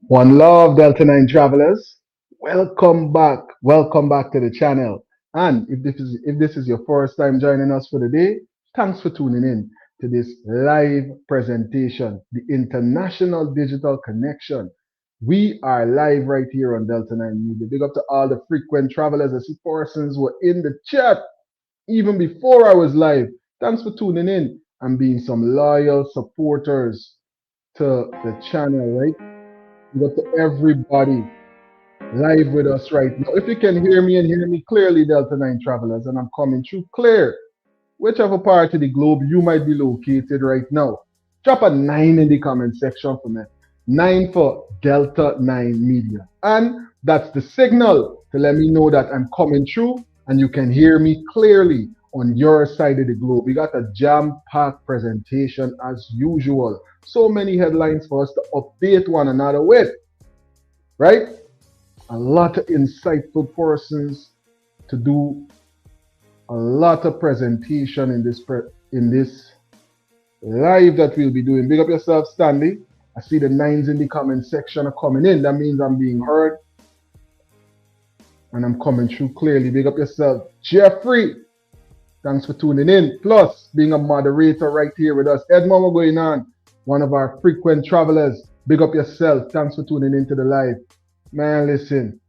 One love, Delta9 travelers. Welcome back to the channel. And if this is your first time joining us for the day, thanks for tuning in to this live presentation, the International Digital Connection. We are live right here on Delta9 Media. Big up to all the frequent travelers. I see persons were in the chat even before I was live. Thanks for tuning in and being some loyal supporters to the channel, right? Big up to everybody live with us right now. If you can hear me and hear me clearly, Delta9 travelers, and I'm coming through clear, whichever part of the globe you might be located right now, drop a 9 in the comment section for me. 9 for Delta9 Media. And that's the signal to let me know that I'm coming through and you can hear me clearly on your side of the globe. We got a jam-packed presentation as usual. So many headlines for us to update one another with, right? A lot of insightful persons to do a lot of presentation in this live that we'll be doing. Big up yourself, Stanley. I see the 9s in the comment section are coming in. That means I'm being heard and I'm coming through clearly. Big up yourself, Jeffrey. Thanks for tuning in. Plus, being a moderator right here with us. Edmond, what's going on? One of our frequent travelers. Big up yourself. Thanks for tuning into the live. Man, listen.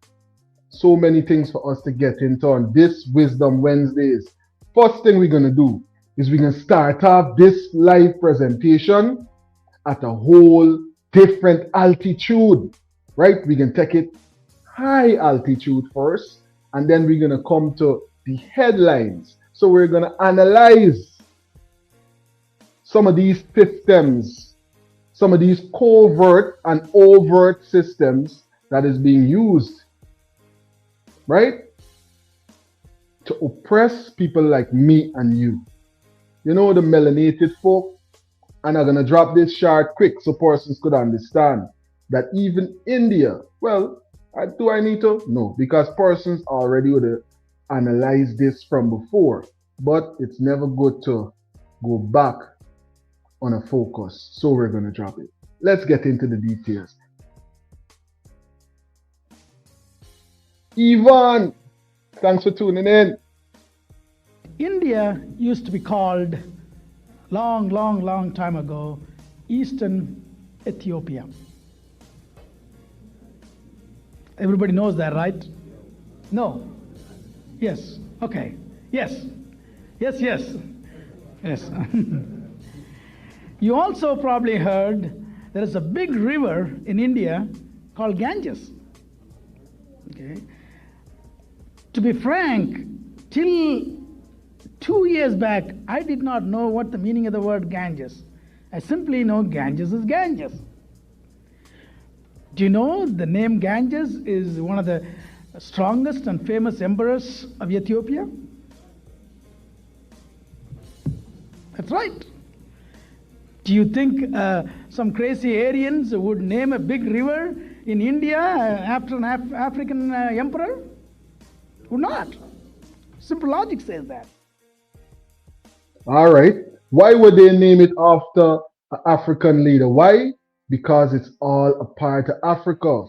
So many things for us to get into on this Wisdom Wednesdays. First thing we're going to do is we're going to start off this live presentation at a whole different altitude, right? We can take it high altitude first, and then we're going to come to the headlines. So we're going to analyze some of these systems, some of these covert and overt systems that is being used, right, to oppress people like me and you. You know, the melanated folk. And I'm going to drop this short quick so persons could understand that even India, well, do I need to? No, because persons already would have analyzed this from before. But it's never good to go back on a focus. So we're going to drop it. Let's get into the details. Ivan, thanks for tuning in. India used to be called long time ago Eastern Ethiopia. Everybody knows that, right? No? Yes. Okay. Yes. Yes. You also probably heard there is a big river in India called Ganges. Okay. To be frank, till 2 years back, I did not know what the meaning of the word Ganges. I simply know Ganges is Ganges. Do you know the name Ganges is one of the strongest and famous emperors of Ethiopia? That's right. Do you think some crazy Aryans would name a big river in India after an African emperor? Would not. Simple logic says that. All right. Why would they name it after an African leader? Why? Because it's all a part of Africa,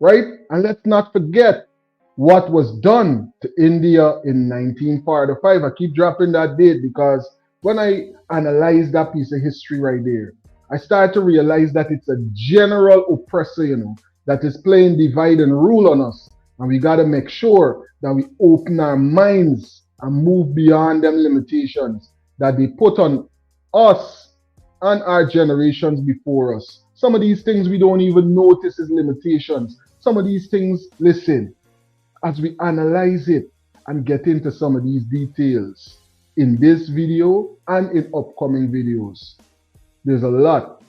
right? And let's not forget what was done to India in 1945. I keep dropping that date because when I analyze that piece of history right there, I start to realize that it's a general oppressor, that is playing divide and rule on us. And we got to make sure that we open our minds and move beyond them limitations that they put on us and our generations before us. Some of these things we don't even notice as limitations. Some of these things, listen, as we analyze it and get into some of these details in this video and in upcoming videos, there's a lot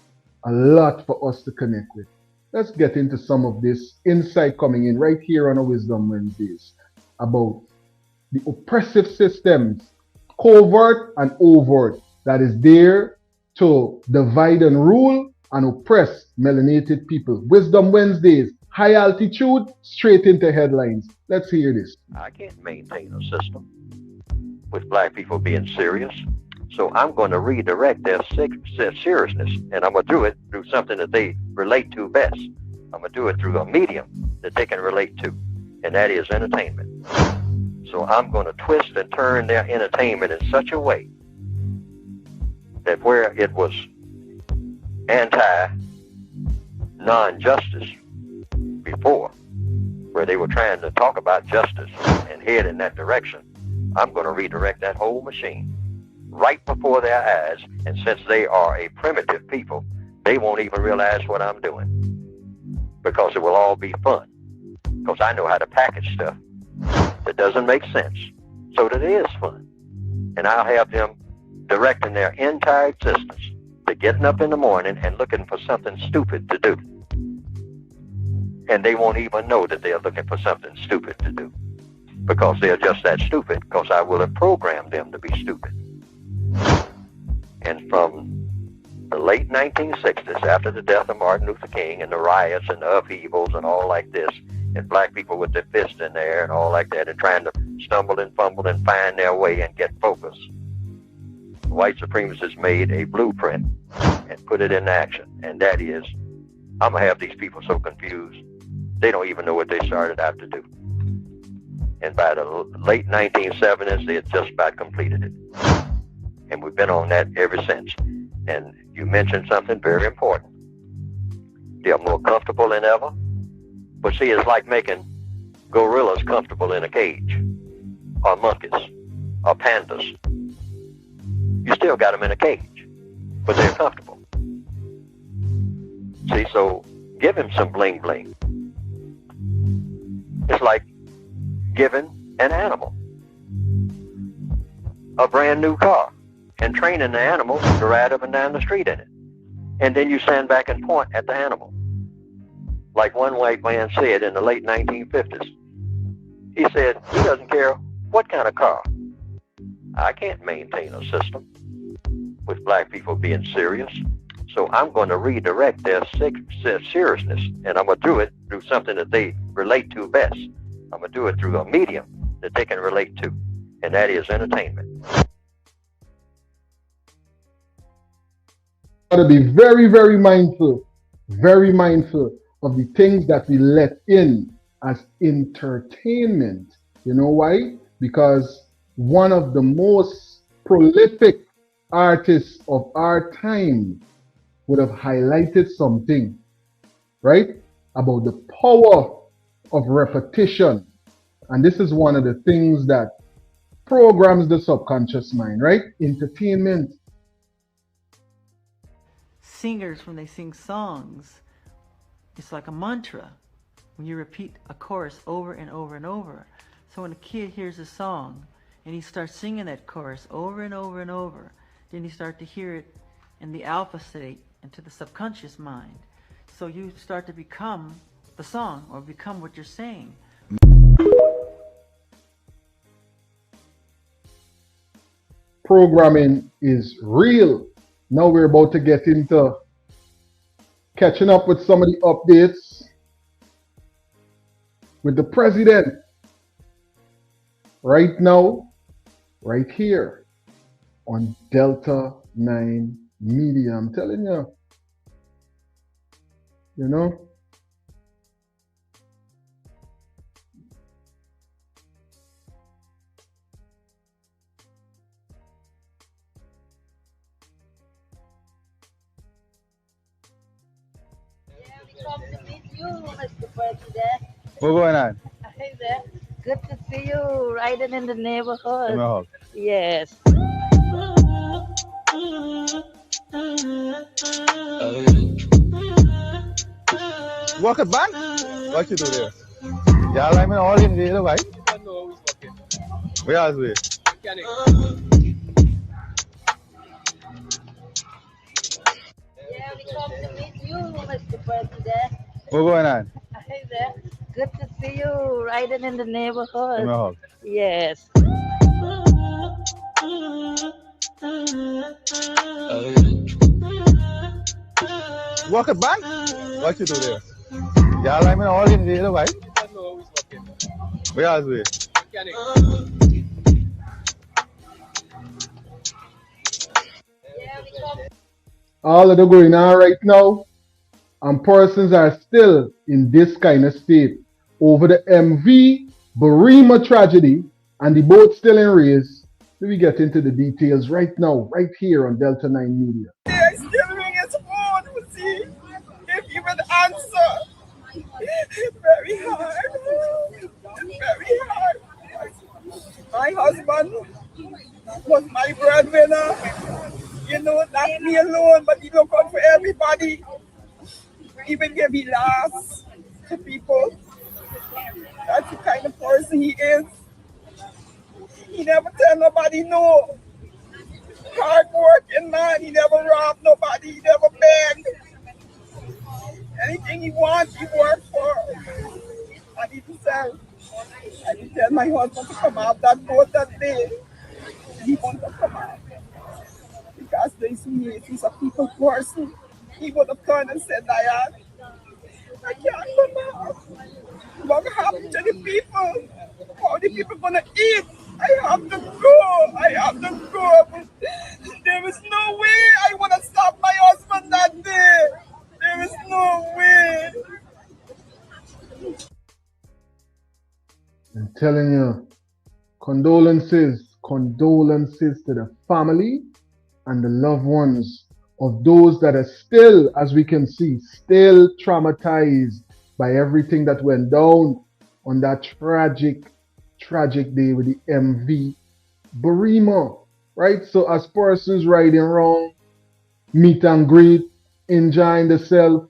for us to connect with. Let's get into some of this insight coming in right here on our Wisdom Wednesdays about the oppressive systems, covert and overt, that is there to divide and rule and oppress melanated people. Wisdom Wednesdays, high altitude, straight into headlines. Let's hear this. I can't maintain a system with black people being serious. So I'm going to redirect their seriousness, and I'm going to do it through something that they relate to best. I'm going to do it through a medium that they can relate to, and that is entertainment. So I'm going to twist and turn their entertainment in such a way that where it was non-justice before, where they were trying to talk about justice and head in that direction, I'm going to redirect that whole machine right before their eyes. And since they are a primitive people, they won't even realize what I'm doing, because it will all be fun, because I know how to package stuff that doesn't make sense so that it is fun. And I'll have them directing their entire existence to getting up in the morning and looking for something stupid to do. And they won't even know that they're looking for something stupid to do, because they're just that stupid, because I will have programmed them to be stupid. And from the late 1960s, after the death of Martin Luther King and the riots and the upheavals and all like this, and black people with their fists in the air and all like that, and trying to stumble and fumble and find their way and get focus, white supremacists made a blueprint and put it into action. And that is, I'm going to have these people so confused, they don't even know what they started out to do. And by the late 1970s, they had just about completed it. And we've been on that ever since. And you mentioned something very important. They're more comfortable than ever. But see, it's like making gorillas comfortable in a cage, or monkeys, or pandas. You still got them in a cage, but they're comfortable. See, so give him some bling bling. It's like giving an animal a brand new car and training the animal to ride up and down the street in it. And then you stand back and point at the animal. Like one white man said in the late 1950s. He said he doesn't care what kind of car. I can't maintain a system with black people being serious. So I'm going to redirect their seriousness, and I'm going to do it through something that they relate to best. I'm going to do it through a medium that they can relate to, and that is entertainment. Got to be very, very mindful of the things that we let in as entertainment. You know why? Because one of the most prolific artists of our time would have highlighted something, right, about the power of repetition. And this is one of the things that programs the subconscious mind, right? Entertainment. Singers, when they sing songs, it's like a mantra when you repeat a chorus over and over and over. So when a kid hears a song and he starts singing that chorus over and over and over, then you start to hear it in the alpha state into the subconscious mind. So you start to become the song, or become what you're saying. Programming is real. Now we're about to get into catching up with some of the updates with the president. Right now, right here on Delta9 Media. I'm telling you, you know. Come to meet you, Mr. President. What's going on? Hey there. Good to see you riding in the neighborhood. Give me a hug. Yes. Walk it back? What you do there? Yeah, I'm in all in there, right? Where are we? Yeah, we come to meet you, Mr. President. What's going on? Hey there. Good to see you riding in the neighborhood. Give me a hug. Yes. Walk it back? What you do there? Yeah, I'm in all in there, right? Where are we? All of the going on right now, and persons are still in this kind of state over the MV Barima tragedy and the boat still in race. We get into the details right now, right here on Delta9 Media. I still ring his phone to see if he would answer. It's very hard. It's very hard. My husband was my breadwinner. You know, not me alone, but he looked out for everybody. Even give me last to people. That's the kind of person he is. He never tell nobody no. Hard working man, he never robbed nobody, he never begged. Anything he wants, he works for. I need to sell. I need to tell my husband to come out that boat that day. He wants to come out. Because he's a people person. He would have turned and said, Diane, I can't come out. What happened to the people? How are the people gonna eat? I have to go. But there is no way I would have stopped my husband that day. There is no way. I'm telling you, condolences to the family and the loved ones of those that are still, as we can see, still traumatized by everything that went down on that tragic day with the MV Barima, right? So as persons riding around, meet and greet, enjoying themselves,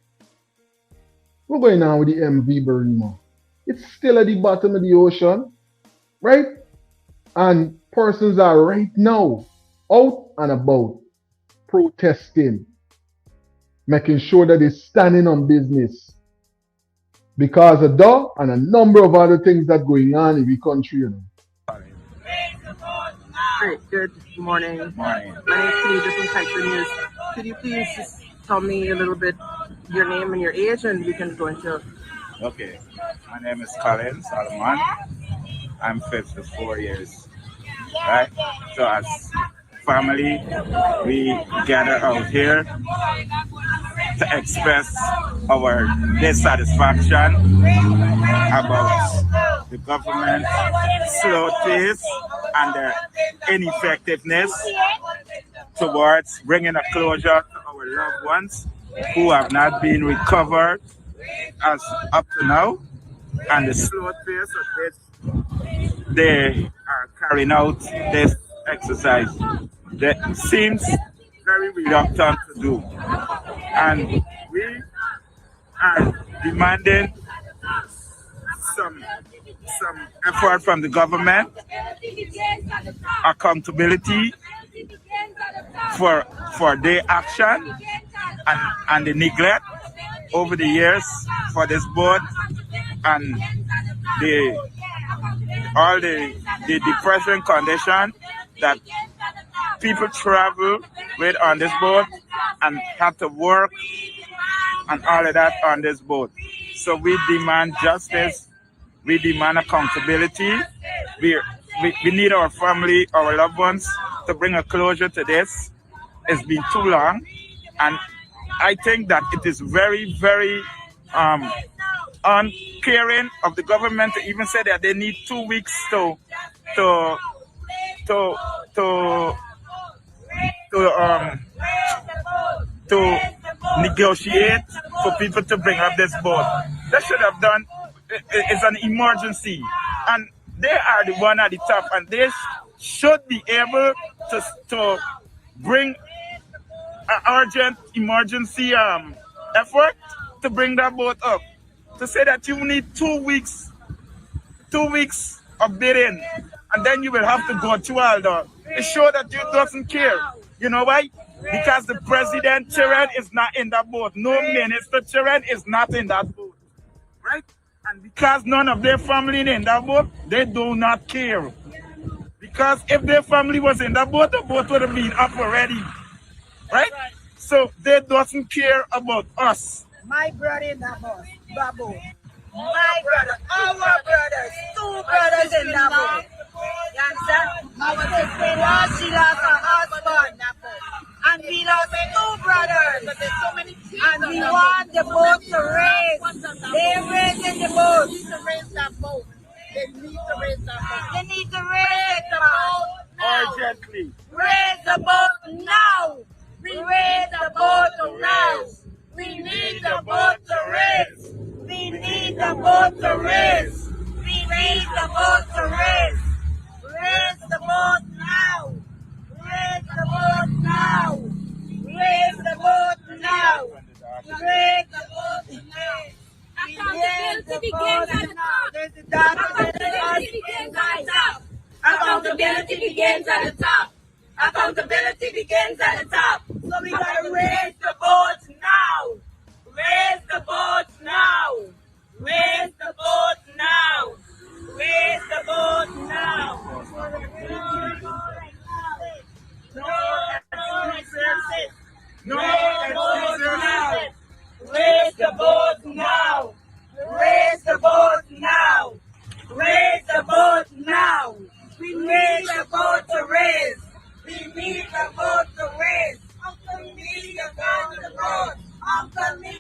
what's going on with the MV Barima? It's still at the bottom of the ocean, right? And persons are right now out and about protesting, making sure that they're standing on business because of that and a number of other things that going on in the country. You know. Great, good morning. My name is Kenny from Kite News. Could you please just tell me a little bit your name and your age, and we can go into. Okay, my name is Colin Solomon. I'm 54 years. Right? So as family, we gather out here to express our dissatisfaction about the government's slow pace and their ineffectiveness towards bringing a closure to our loved ones who have not been recovered as up to now, and the slow pace of which they are carrying out this exercise that seems very reluctant to do. And we are demanding some effort from the government, accountability for their action and the neglect over the years for this boat and all the depression condition that people travel with on this boat and have to work and all of that on this boat. So we demand justice, we demand accountability. We need our family, our loved ones to bring a closure to this. It's been too long, and I think that it is very, very uncaring of the government to even say that they need 2 weeks to negotiate for people to bring up this boat. They should have done. It's an emergency, and they are the one at the top, and they should be able to bring an urgent emergency effort to bring that boat up. To say that you need 2 weeks of bidding, and then you will have to go through all that. It shows that you doesn't care. You know why? Because the president children is not in that boat. No minister children is not in that boat. Right? And because none of their family in that boat, they do not care. Because if their family was in that boat, the boat would have been up already. Right? So they doesn't care about us. My brother in that boat, Babu. My brother, our brothers, 2 brothers in that boat. You understand? Our sister lost, she lost her husband. and we lost 2 brothers. And we want the boat to raise. They're raising the boat. They need to raise that boat. They need to raise that boat. They need to raise the boat now. Urgently. Raise the boat now. We raise the boat to rise. We need the boat to raise. We need the boat to raise. We need the boat to raise. Raise the boat now. Raise the boat now. Raise the boat now. Raise the boat now. Accountability begins at the top. Accountability begins at the top. Accountability begins at the top. Accountability begins at the top. So we gotta raise the boats now. Raise the boats now. Raise the boat now. Raise the boat now. No excuses. Raise the boat now. Raise the boat now. Raise the boat now. We need the boat to raise. We need the boat to raise. Uncle Neil is on the boat. Uncle Neil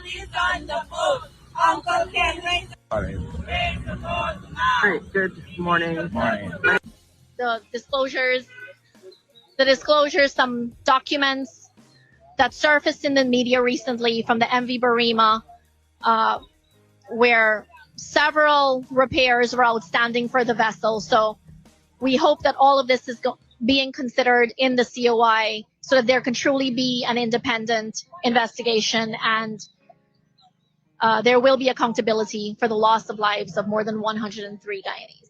is on the boat. Uncle can raise the boat now. All right, good morning. Morning. The disclosures, some documents that surfaced in the media recently from the MV Barima, where several repairs were outstanding for the vessel. So we hope that all of this is being considered in the COI so that there can truly be an independent investigation and there will be accountability for the loss of lives of more than 103 Guyanese.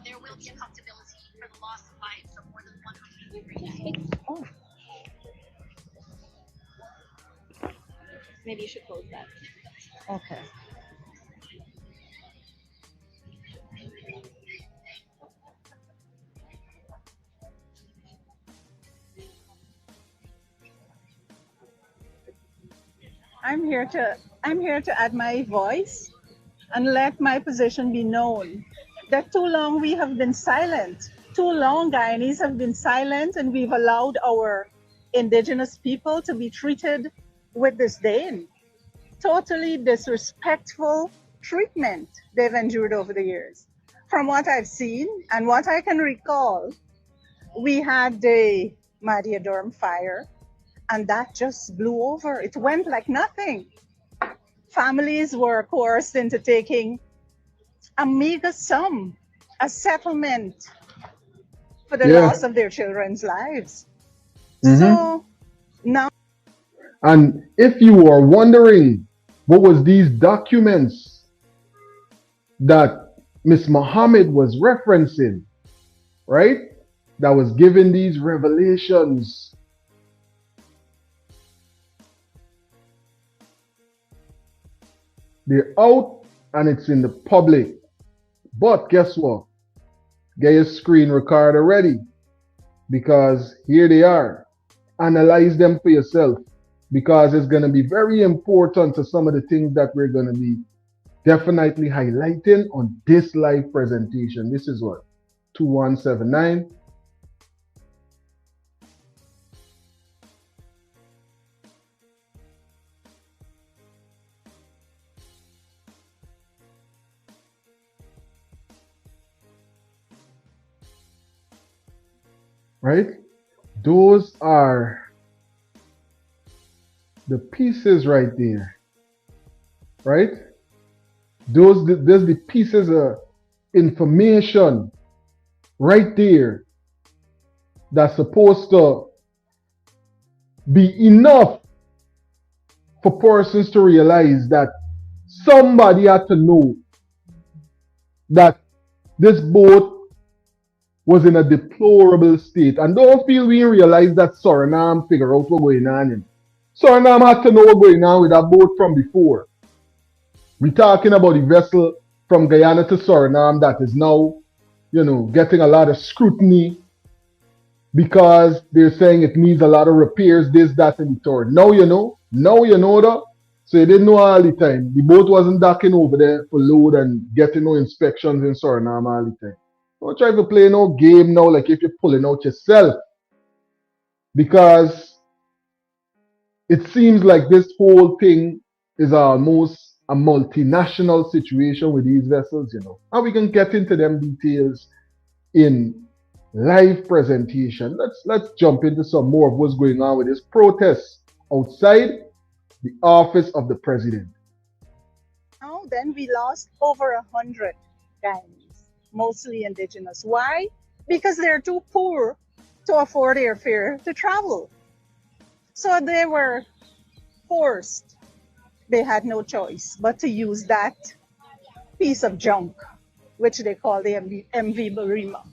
There will be accountability for the loss of lives of more than 103 Guyanese. Oh. Maybe you should close that. Okay. I'm here to add my voice and let my position be known. That too long we have been silent. Too long Guyanese have been silent, and we've allowed our indigenous people to be treated with disdain. Totally disrespectful treatment they've endured over the years. From what I've seen and what I can recall, we had the Madia Dorm fire, and that just blew over. It went like nothing. Families were coerced into taking a meager sum, a settlement for the loss of their children's lives. So now. And if you are wondering what was these documents that Miss Muhammad was referencing, right? That was giving these revelations. They're out and it's in the public. But guess what? Get your screen recorder ready, because here they are. Analyze them for yourself, because it's going to be very important to some of the things that we're going to be definitely highlighting on this live presentation. This is what? 2179. Right? Those are the pieces right there. Right? There's the pieces of information right there that's supposed to be enough for persons to realize that somebody had to know that this boat was in a deplorable state. And don't feel we realize that Suriname figure out what's going on. Suriname had to know what's going on with that boat from before. We're talking about the vessel from Guyana to Suriname that is now, getting a lot of scrutiny because they're saying it needs a lot of repairs, this, that, and the third. Now you know. Now you know that. So you didn't know all the time. The boat wasn't docking over there for load and getting no inspections in Suriname all the time. Don't try to play no game now like if you're pulling out yourself. Because it seems like this whole thing is almost a multinational situation with these vessels, you know. And we can get into them details in live presentation. Let's jump into some more of what's going on with this protest outside the office of the president. Now, then we lost over 100 Guyanese, mostly indigenous. Why? Because they're too poor to afford airfare to travel. So they were forced. They had no choice but to use that piece of junk, which they call the MV Barima.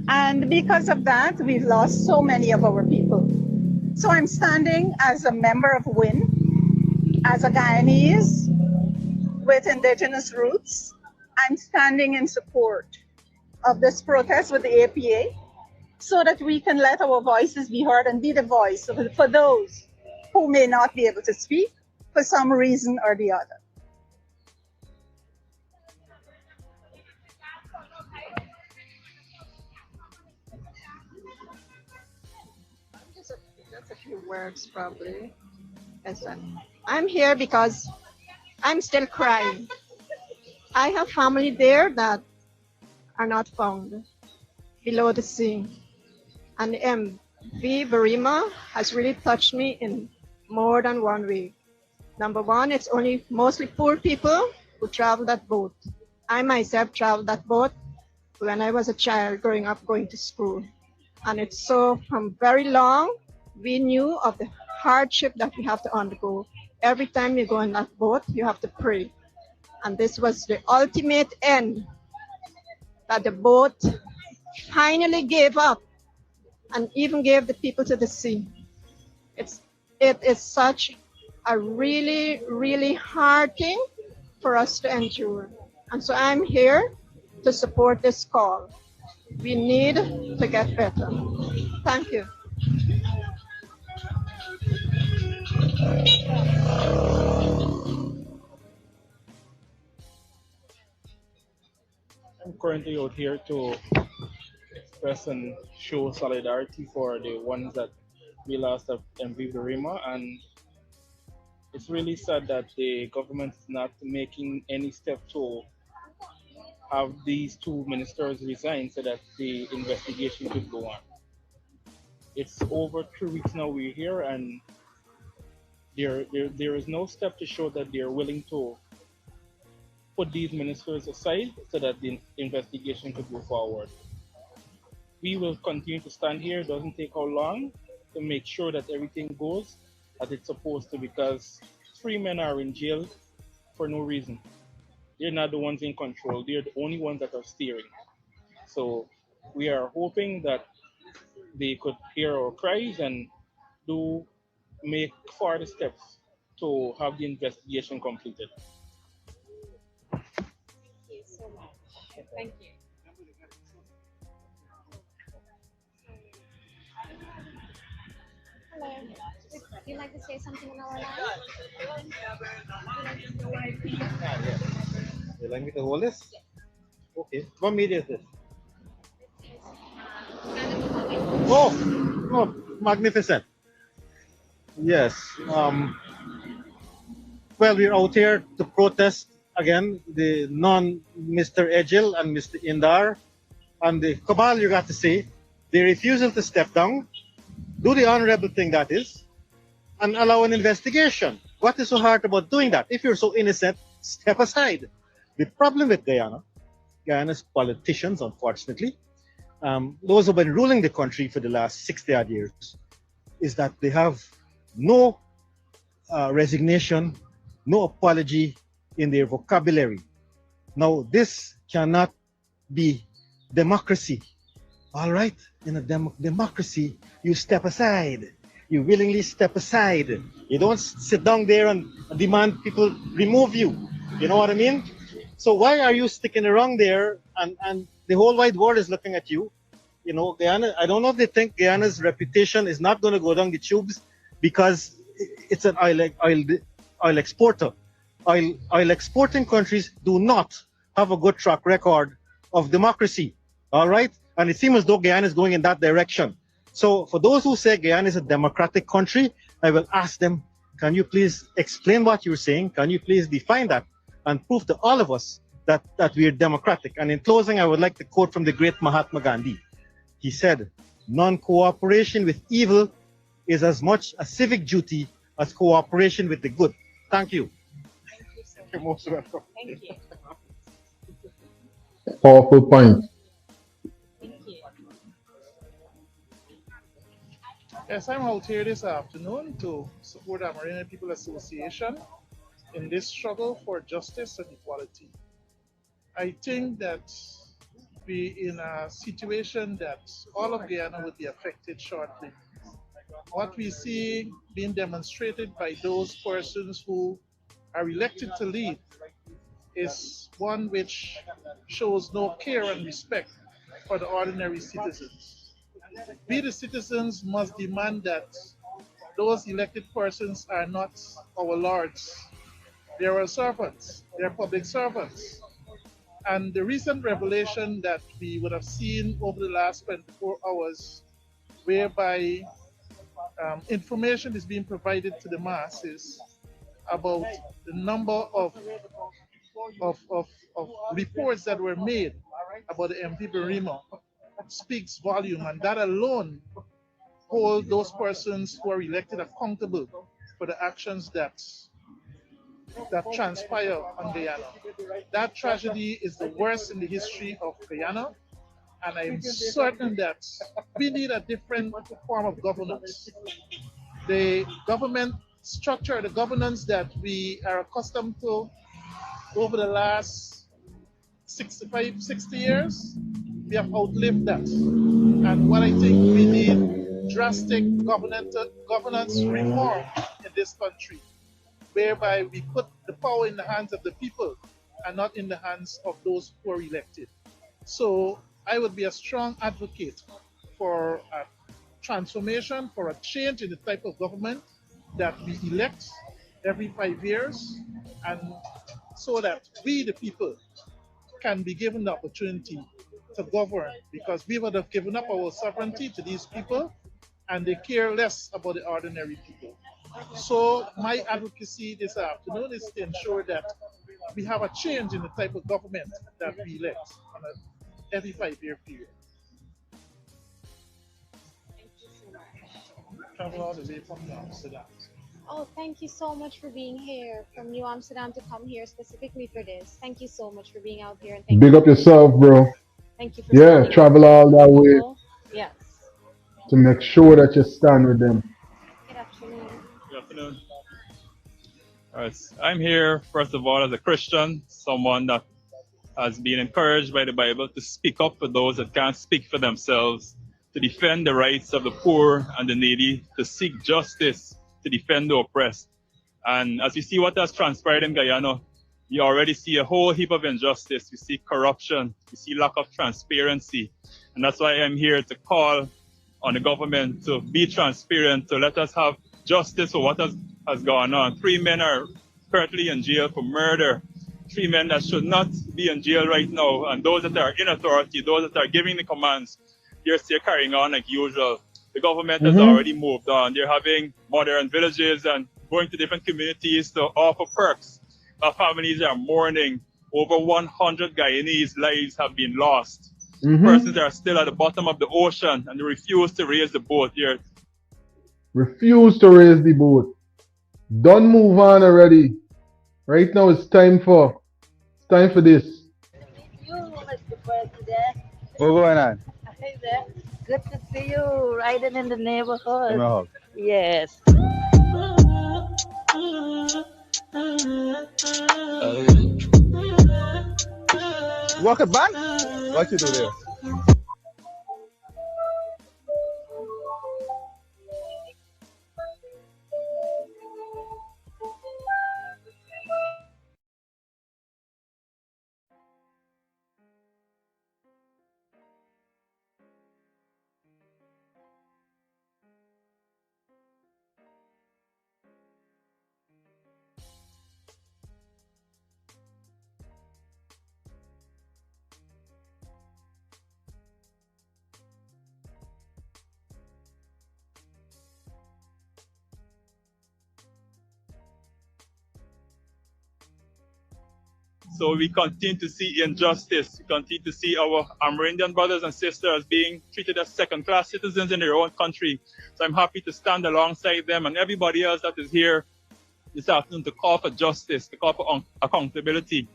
And because of that, we've lost so many of our people. So I'm standing as a member of WIN, as a Guyanese with indigenous roots. I'm standing in support of this protest with the APA so that we can let our voices be heard and be the voice for those who may not be able to speak for some reason or the other. Just a few words, probably. Yes, I'm here because I'm still crying. I have family there that are not found below the sea. And MV Barima has really touched me in more than one way. Number one, it's only mostly poor people who travel that boat. I myself traveled that boat when I was a child growing up, going to school. And it's so from very long, we knew of the hardship that we have to undergo. Every time you go in that boat, you have to pray. And this was the ultimate end, that the boat finally gave up and even gave the people to the sea. It is such a really, really hard thing for us to endure. And so I'm here to support this call. We need to get better. Thank you. I'm currently out here to express and show solidarity for the ones that we lost at MV Barima, and it's really sad that the government is not making any step to have these two ministers resign so that the investigation could go on. It's over 3 weeks now we're here, and there is no step to show that they're willing to put these ministers aside so that the investigation could go forward. We will continue to stand here. It doesn't take how long to make sure that everything goes as it's supposed to, because 3 men are in jail for no reason. They're not the ones in control. They're the only ones that are steering. So we are hoping that they could hear our cries and do make further steps to have the investigation completed. Thank you so much. Thank you. Hello. Would you like to say something on our line? You like me to hold this? Yes. Okay. What media is this? Oh, oh, magnificent. Yes. Well, we're out here to protest again the Mr. Edghill and Mr. Indar and the cabal, you got to say, the refusal to step down, do the honorable thing that is, and allow an investigation. What is so hard about doing that? If you're so innocent, step aside. The problem with Guyana's politicians, unfortunately, those who have been ruling the country for the last 60-odd years, is that they have no resignation, no apology in their vocabulary. Now, this cannot be democracy. All right, in a democracy, you step aside. You willingly step aside. You don't sit down there and demand people remove you. You know what I mean? So why are you sticking around there and the whole wide world is looking at you? You know, Guyana, I don't know if they think Guyana's reputation is not going to go down the tubes because it's an oil exporter. Oil exporting countries do not have a good track record of democracy. All right? And it seems as though Guyana is going in that direction. So for those who say Guyana is a democratic country, I will ask them, can you please explain what you're saying? Can you please define that and prove to all of us that we are democratic? And in closing, I would like to quote from the great Mahatma Gandhi. He said, non-cooperation with evil is as much a civic duty as cooperation with the good. Thank you. You're most welcome. Thank you. Powerful point. Yes, I'm out here this afternoon to support the Marine People Association in this struggle for justice and equality. I think that we're in a situation that all of Guyana will be affected shortly. What we see being demonstrated by those persons who are elected to lead is one which shows no care and respect for the ordinary citizens. We, the citizens, must demand that those elected persons are not our lords. They are our servants. They are public servants. And the recent revelation that we would have seen over the last 24 hours, whereby information is being provided to the masses about the number of reports that were made about the MV Barima, speaks volume, and that alone hold those persons who are elected accountable for the actions that transpire on Guyana. That tragedy is the worst in the history of Guyana, and I'm certain that we need a different form of governance. The government structure, the governance that we are accustomed to over the last 65, 60 years, we have outlived that. And what I think we need drastic governance reform in this country, whereby we put the power in the hands of the people and not in the hands of those who are elected. So I would be a strong advocate for a transformation, for a change in the type of government that we elect every 5 years, and so that we, the people, can be given the opportunity to govern, because we would have given up our sovereignty to these people and they care less about the ordinary people. So my advocacy this afternoon is to ensure that we have a change in the type of government that we elect on every 5-year period. Thank you so much. Travel all the way from Amsterdam. Oh, thank you so much for being here from New Amsterdam to come here specifically for this. Thank you so much for being out here, and thank Big you. up yourself, bro. Thank you for Yeah, standing up travel for all that way people. Yes. to make sure that you stand with them. Good afternoon. Good afternoon. All right. I'm here, first of all, as a Christian, someone that has been encouraged by the Bible to speak up for those that can't speak for themselves, to defend the rights of the poor and the needy, to seek justice, to defend the oppressed. And as you see what has transpired in Guyana, you already see a whole heap of injustice. We see corruption, we see lack of transparency. And that's why I'm here to call on the government to be transparent, to let us have justice for what has gone on. 3 men are currently in jail for murder. 3 men that should not be in jail right now. And those that are in authority, those that are giving the commands, they're still carrying on like usual. The government has already moved on. They're having modern villages and going to different communities to offer perks. Our families are mourning. Over 100 Guyanese lives have been lost. Persons are still at the bottom of the ocean and they refuse to raise the boat here. Refuse to raise the boat. Don't move on already. Right now it's time for this. You, Mr. President. What's going on? Hey there. Good to see you riding in the neighborhood. Give me a hug. Yes. Walk it back? What you do there? So we continue to see injustice. We continue to see our Amerindian brothers and sisters being treated as second-class citizens in their own country. So I'm happy to stand alongside them and everybody else that is here this afternoon to call for justice, to call for accountability,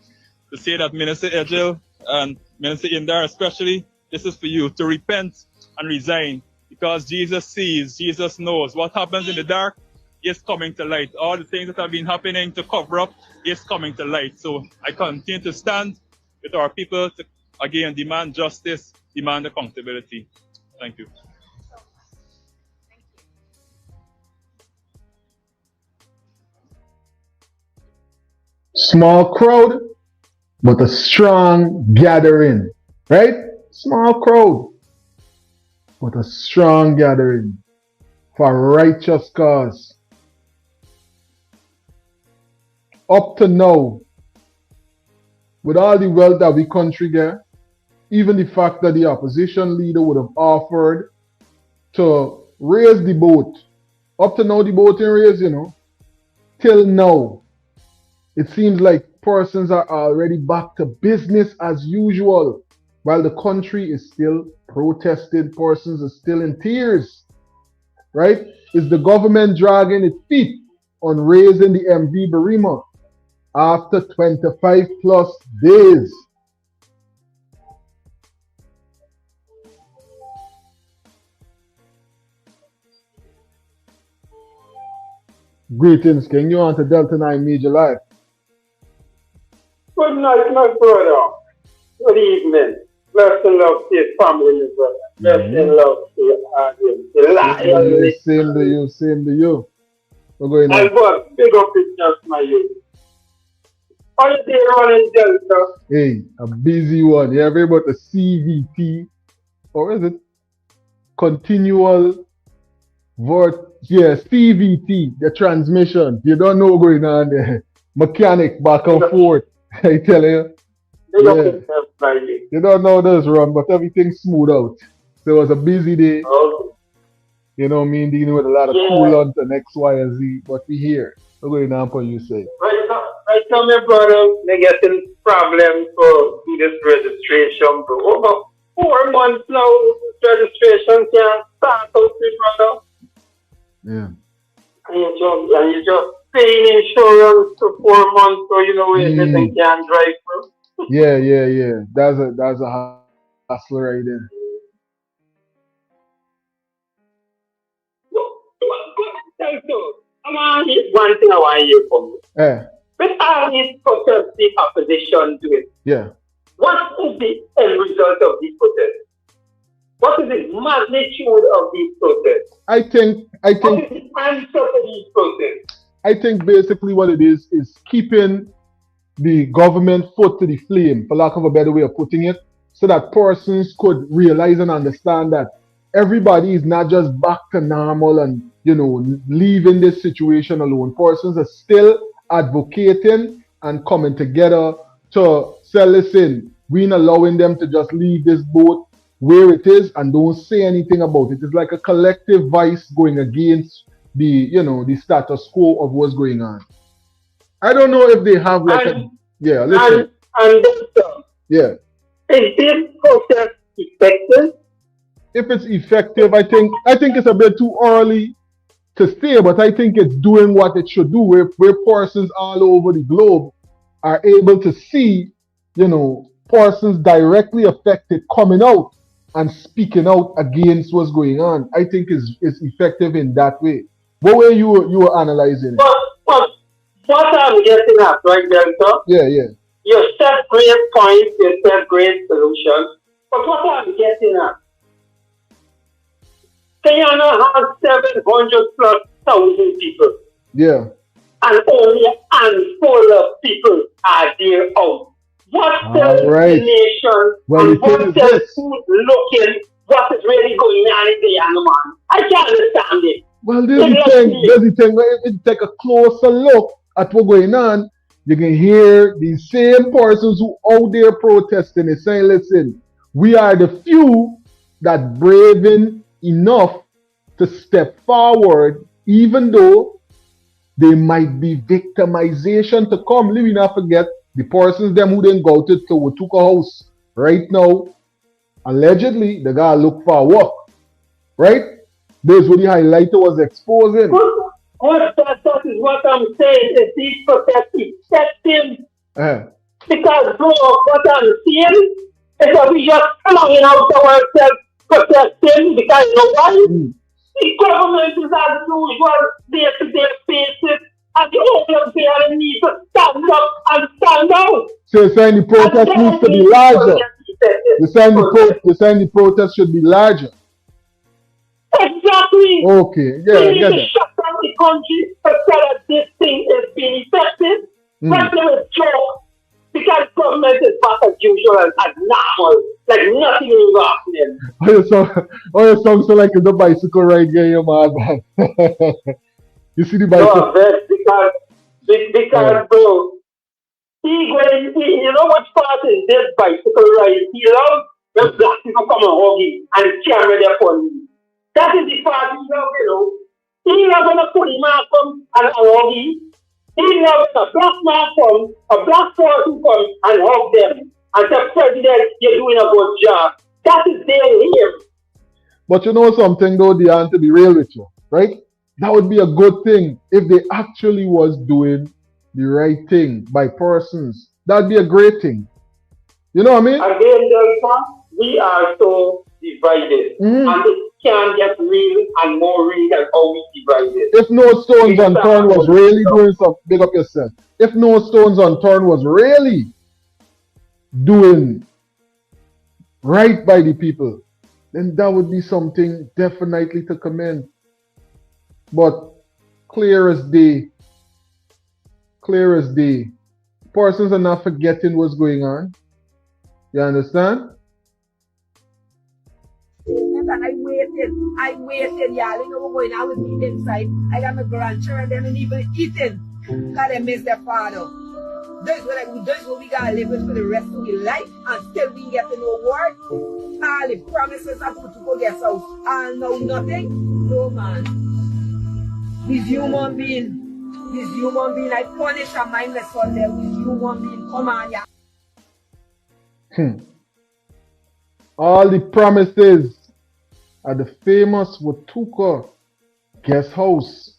to say that Minister Edghill and Minister Indar especially, this is for you to repent and resign, because Jesus sees, Jesus knows what happens in the dark is coming to light. All the things that have been happening to cover up is coming to light. So I continue to stand with our people to again demand justice, demand accountability. Thank you. Small crowd, but a strong gathering, right? Small crowd, but a strong gathering for a righteous cause. Up to now, with all the wealth that we country get, even the fact that the opposition leader would have offered to raise the boat, up to now the boat ain't raised, till now, it seems like persons are already back to business as usual, while the country is still protesting, persons are still in tears, right? Is the government dragging its feet on raising the MV Barima after 25 plus days? Greetings, King. You on to Delta9 Media Live. Good night, my brother. Good evening. Bless and love to your family, my brother. Bless and love to your audience. Same to you, same to you. What's going on? Albert, big up it just my youth. How you doing running Delta? Hey, a busy one. You ever about the CVT? Or is it? Continual CVT, the transmission. You don't know what's going on there. Mechanic back and forth. I tell you. You don't know this run, but everything's smooth out. So it was a busy day. Okay. You know what I mean? Dealing with a lot of coolant and X, Y, and Z. But we here. What's going on for you say? Right now, my brother, they're getting problems for this registration, bro. Over 4 months now, registration can't start out, my brother. Yeah. And you just paying insurance for 4 months, so everything can drive through. Yeah. That's a hustle right there. One thing I want to hear from you. Yeah. With all these protests the opposition to it, Yeah. what is the end result of these protests? What is the magnitude of these protests? I think What is the answer to these protests? I think basically what it is keeping the government foot to the flame, for lack of a better way of putting it, so that persons could realize and understand that everybody is not just back to normal and leaving this situation alone. Persons are still advocating and coming together to say, listen, we ain't allowing them to just leave this boat where it is and don't say anything about it. It's like a collective vice going against the status quo of what's going on. I don't know if they have listen. Yeah. Is this process effective? If it's effective, I think it's a bit too early to say, but I think it's doing what it should do, where persons all over the globe are able to see, persons directly affected coming out and speaking out against what's going on. I think it's effective in that way. What way you were analyzing it? But what I'm getting at, right, Delta? Yeah. You set great points, you set great solutions. But what I'm getting at, Guyana has 700 plus thousand people. Yeah. And only a handful of people are there out. What tells the nation and what tells who's looking what is really going on in Guyana, man? I can't understand it. Well, there's the thing. If you take a closer look at what's going on, you can hear these same persons who out there protesting is saying, listen, we are the few that braving enough to step forward, even though there might be victimization to come. Let me not forget, The persons them who didn't go to Watuka house right now, allegedly, they gotta look for work. Right? This is what the highlighter was exposing. That is what I'm saying. Is these protecting because bro, what I'm seeing is that we just flinging out ourselves protecting because you know why? The government is as usual day-to-day basis, and the whole people need to stand up and stand out. So you're saying the protest needs to be larger. You're saying the protest should be larger. Exactly. Okay, yeah, we I need get to that. shut down the country instead of this thing is being effective. But there is joke because government is back as usual and normal, like nothing is happening. Oh, you sound so like it's a bicycle ride here, man. You see the bicycle? No, because bro, you know what part is this bicycle ride? You know, the black people come and hug him and camera their phone. That is the part you know. He's not gonna put him out from and hug him. He's not gonna black man come, a black person come and hug them and say, President, you're doing a good job. That is their here. But you know something though, Dion, to be real with you, right? That would be a good thing if they actually was doing the right thing by persons. That'd be a great thing. You know what I mean? Again, Delta, we are so divided. And it can get real and more real than how we divided. If No Stones Unturned was really doing something, big up yourself. If No Stones Unturned was really doing right by the people, then that would be something definitely to commend. But clear as day, persons are not forgetting what's going on. You understand? I waited, y'all. You know what's going on with me inside. I got my grandchildren, they don't even eating because they miss their father. That's what we gotta live with for the rest of our life until we get to know word. All the promises I put to go get house. All know nothing. No man. This human being, I punish a mindless for them. This human being, come on, yeah. All the promises at the famous Watuka guest house.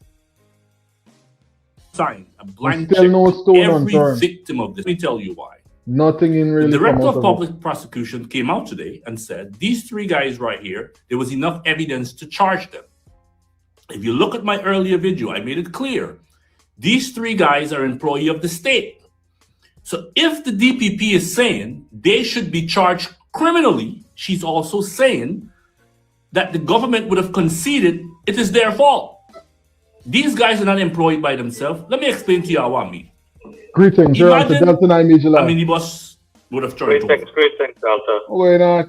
Sign a blind Still check no to stone every unturned. victim of this. Let me tell you why. Nothing in really The come director out of of public prosecution came out today and said these three guys right here, there was enough evidence to charge them. If you look at my earlier video, I made it clear. These three guys are employee of the state. So if the DPP is saying they should be charged criminally, she's also saying that the government would have conceded it is their fault. These guys are not employed by themselves. Let me explain to you how I mean. Greetings, you're on to Delta9 Media. A minibus would have turned over. Greetings, Delta.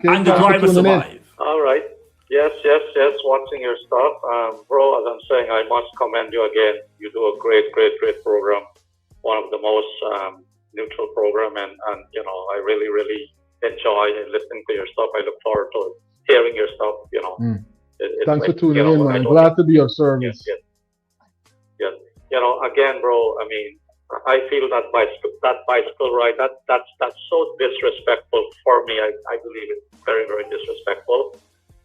And the driver survived. All right. Yes. Watching your stuff. Bro, as I'm saying, I must commend you again. You do a great program. One of the most neutral program. And you know, I really enjoy listening to your stuff. I look forward to hearing your stuff, you know. Thanks for tuning in, man. Glad to be of service. Yes. You know, again, bro, I mean, I feel that bicycle ride, that's so disrespectful for me. I believe it's very disrespectful.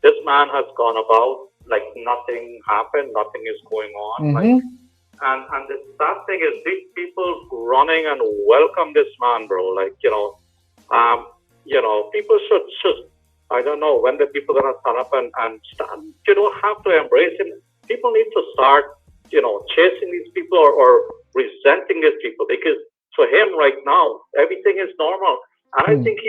This man has gone about like nothing happened, nothing is going on. Like, and the sad thing is these people running and welcome this man, bro. Like, you know, people should I don't know when the people are gonna stand up and stand. You don't have to embrace him. People need to start, you know, chasing these people or resenting these people, because for him right now everything is normal. And I think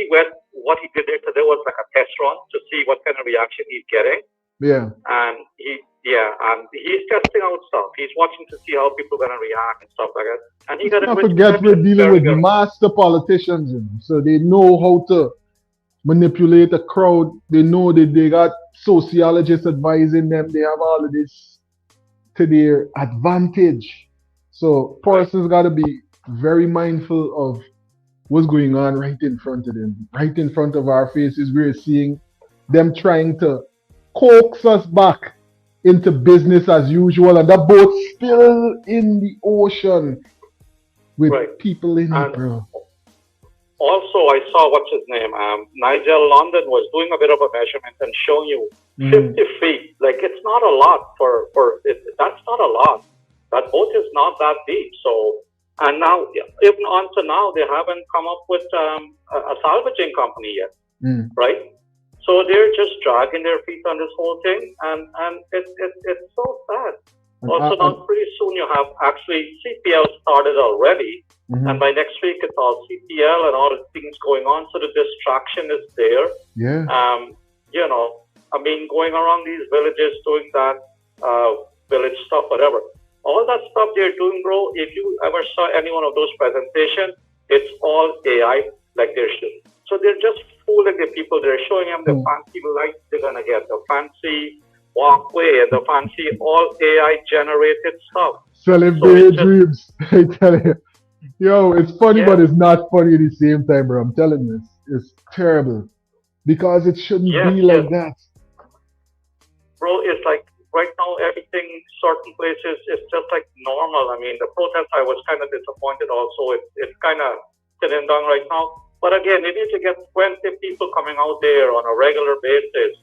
what he did there today was like a test run to see what kind of reaction he's getting. Yeah. And he's testing out stuff. He's watching to see how people are gonna react and stuff like that. And he got Don't forget we're dealing with master politicians, you know, so they know how to manipulate a crowd. They know that they got sociologists advising them. They have all of this to their advantage. So persons got to be very mindful of what's going on right in front of them, right in front of our faces. We're seeing them trying to coax us back into business as usual, and that boat's still in the ocean with people in it, bro. also, I saw, what's his name? Nigel London was doing a bit of a measurement and showing you 50 feet. Like, it's not a lot that's not a lot. That boat is not that deep. So, and now, even until now, they haven't come up with a salvaging company yet, right? So they're just dragging their feet on this whole thing, and it's so sad. Also, now pretty soon you have actually CPL started already, and by next week it's all CPL and all the things going on. So the distraction is there. Yeah. You know, I mean, going around these villages doing that village stuff, whatever. All that stuff they're doing, bro. If you ever saw any one of those presentations, it's all AI, like they're shit. So they're just fooling the people. They're showing them the fancy lights they're gonna get, the fancy walkway, and the fancy all AI generated stuff. Selling daydreams. I tell you. Yo, it's funny, but it's not funny at the same time, bro. I'm telling you, it's terrible. Because it shouldn't be like that. Bro, it's like right now everything, certain places, is just like normal. I mean, the protest, I was kind of disappointed also. It's kind of sitting down right now. But again, you need to get 20 people coming out there on a regular basis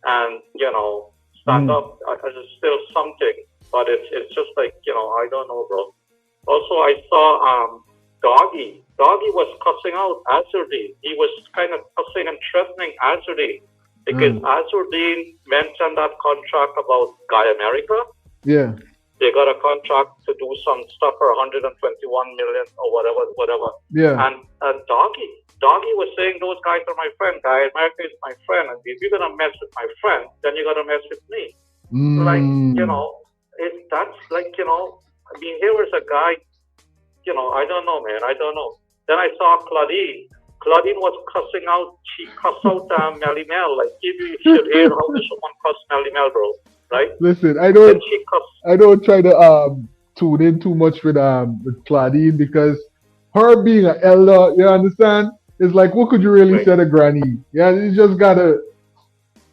and, you know, stand up. It's still something. But it's just like, you know, I don't know, bro. Also, I saw Doggy. Doggy was cussing out Azurdine. He was kind of cussing and threatening Azurdine because Azurdine mentioned that contract about Guy America. Yeah. They got a contract to do some stuff for 121 million or whatever. Yeah. And Doggy was saying, those guys are my friend. Guy America is my friend. And if you're going to mess with my friend, then you got to mess with me. Like, you know, that's like, you know, I mean, here was a guy, you know, I don't know, man. I don't know. Then I saw Claudine. Claudine was cussing out, she cussed out Melly Mel. Like, you should hear how someone cuss Melly Mel, bro. Right? Listen, I don't try to tune in too much with Claudine because her being an elder, you understand? It's like, what could you really say to Granny? Yeah, you just gotta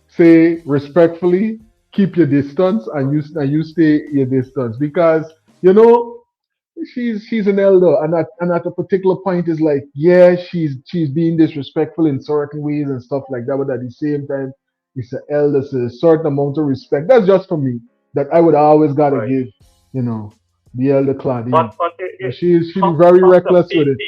say respectfully, keep your distance, and you stay your distance because you know she's an elder, and at a particular point is like, yeah, she's being disrespectful in certain ways and stuff like that, but at the same time, it's an elder, so a certain amount of respect. That's just for me that I would always gotta give, you know, the elder Claudine. But she's very reckless with it.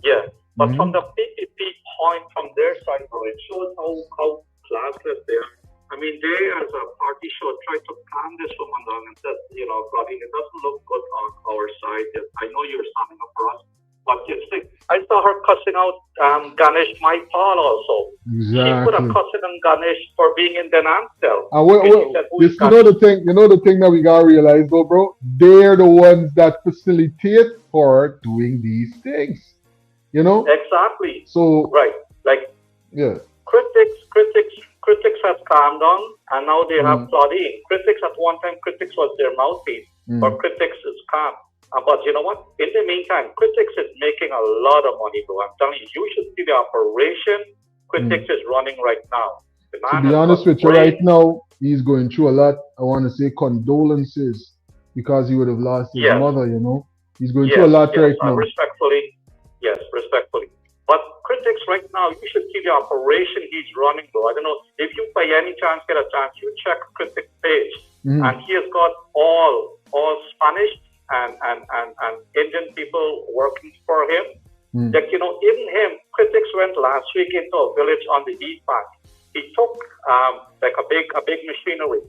Yeah, but from the PPP point, from their side, bro, it shows how classless they are. I mean, they as a party should try to calm this woman down and said, you know, Claudine, it doesn't look good on our side. I know you're standing up for us, but it's like, I saw her cussing out Ganesh Maipal also. Exactly. She put a cussing on Ganesh for being in the cell. You know the thing that we gotta realize though, bro? They're the ones that facilitate her doing these things. You know? Exactly. So like critics have calmed down, and now they have Claudine. Critics at one time, critics was their mouthpiece, but critics is calm. But you know what? In the meantime, critics is making a lot of money, though. I'm telling you, you should see the operation critics is running right now. To be honest with you, right now, he's going through a lot. I want to say condolences because he would have lost his mother, you know? He's going through a lot right now. Respectfully. But critics right now, you should see the operation he's running, though. I don't know, if you by any chance get a chance, you check critics page, and he has got all Spanish and Indian people working for him. Like, you know, even him, critics went last week into a village on the east bank. He took like a big machinery.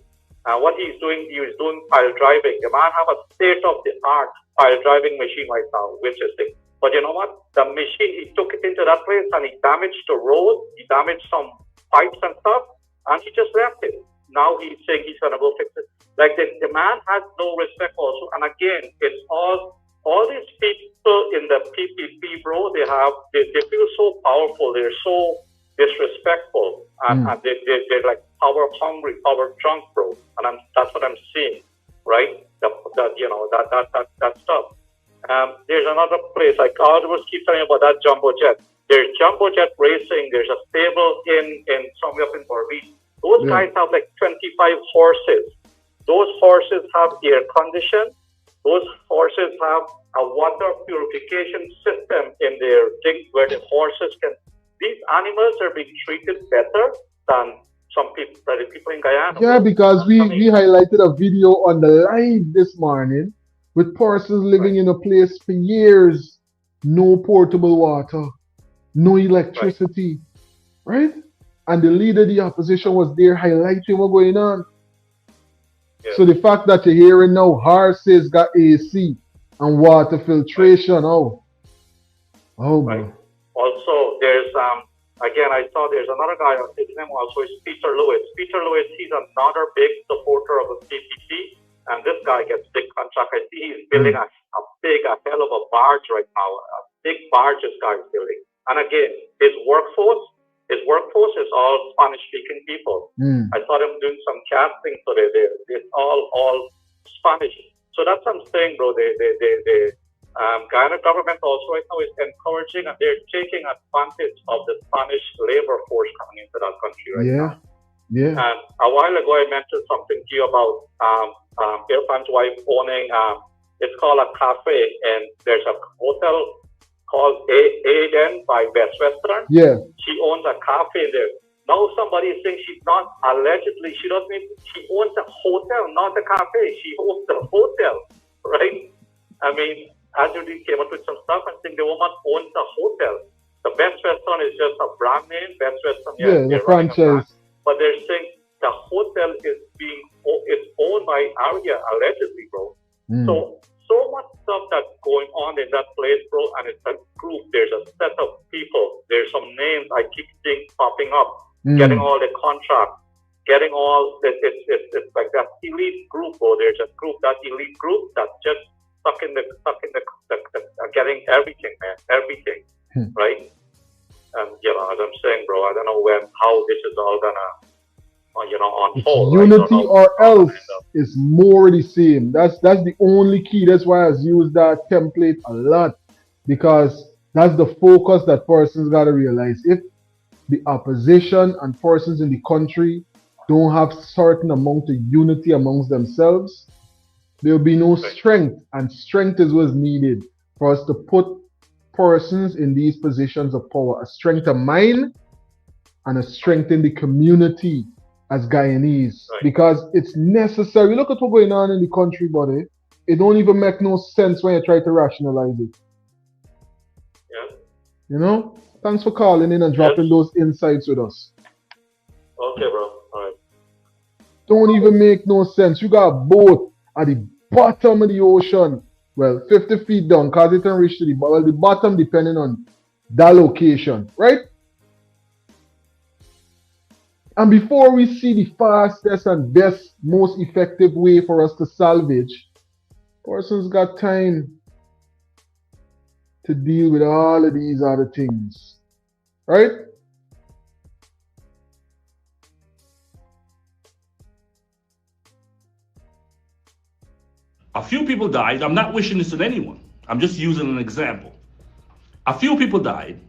What he's doing, he was doing pile driving. The man have a state-of-the-art pile driving machine right now, which is the. But you know what? The machine, he took it into that place and he damaged the road, he damaged some pipes and stuff, and he just left it. Now he's saying he's going to go fix it. Like the man has no respect also. And again, it's all these people in the PPP, bro, they feel so powerful. They're so disrespectful. And they're like power hungry, power drunk, bro. And that's what I'm seeing, right? That stuff. There's another place, I always keep telling you about that jumbo jet. There's jumbo jet racing. There's a stable in somewhere up in Barima. Those guys have like 25 horses. Those horses have air condition. Those horses have a water purification system in their thing where the horses can. These animals are being treated better than some people, the people in Guyana. Yeah, because we highlighted a video on the live this morning with persons living in a place for years, no portable water, no electricity, right? And the leader of the opposition was there highlighting what's going on. Yeah. So the fact that you're hearing now horses got AC and water filtration, oh Right. Also, there's again, I saw there's another guy. His name also is Peter Lewis. Peter Lewis, he's another big supporter of the CPC, and this guy gets big contract. I see he's building a hell of a barge right now. A big barge this guy's building. And again, his workforce is all Spanish-speaking people. I saw them doing some casting today. It's all Spanish. So that's what I'm saying, bro. The Guyana government also right now is encouraging and they're taking advantage of the Spanish labor force coming into that country right now. Yeah. And a while ago, I mentioned something to you about Irfan's wife owning. It's called a cafe, and there's a hotel called Aden by Best Restaurant. Yeah. She owns a cafe there. Now somebody is saying she's not allegedly. She owns a hotel, not a cafe. She owns the hotel, right? I mean, Edghill came up with some stuff and saying the woman owns a hotel. The Best Restaurant is just a brand name. Best Restaurant, the franchise. But they're saying the hotel is owned by Arya allegedly, bro. So much stuff that's going on in that place, bro. And it's a group. There's a set of people. There's some names I keep seeing popping up, getting all the contracts, getting all. It's like that elite group, bro. There's a group, that elite group that's just stuck in the getting everything, man, everything, right? And as I'm saying, bro, I don't know how this is all gonna, unfold. Unity or else is more the same. That's the only key. That's why I use that template a lot, because that's the focus that persons gotta realize. If the opposition and persons in the country don't have certain amount of unity amongst themselves, there will be no strength, and strength is what's needed for us to put persons in these positions of power. A strength of mind and a strength in the community as Guyanese, because it's necessary. Look at what's going on in the country, buddy. It don't even make no sense when you try to rationalize it. Yeah. Thanks for calling in and dropping those insights with us. Okay, bro. All right. Don't even make no sense. You got a boat at the bottom of the ocean, well, 50 feet down, because it can reach to the bottom depending on that location, right? And before we see the fastest and best, most effective way for us to salvage, persons got time to deal with all of these other things, right? A few people died. I'm not wishing this on anyone. I'm just using an example. A few people died,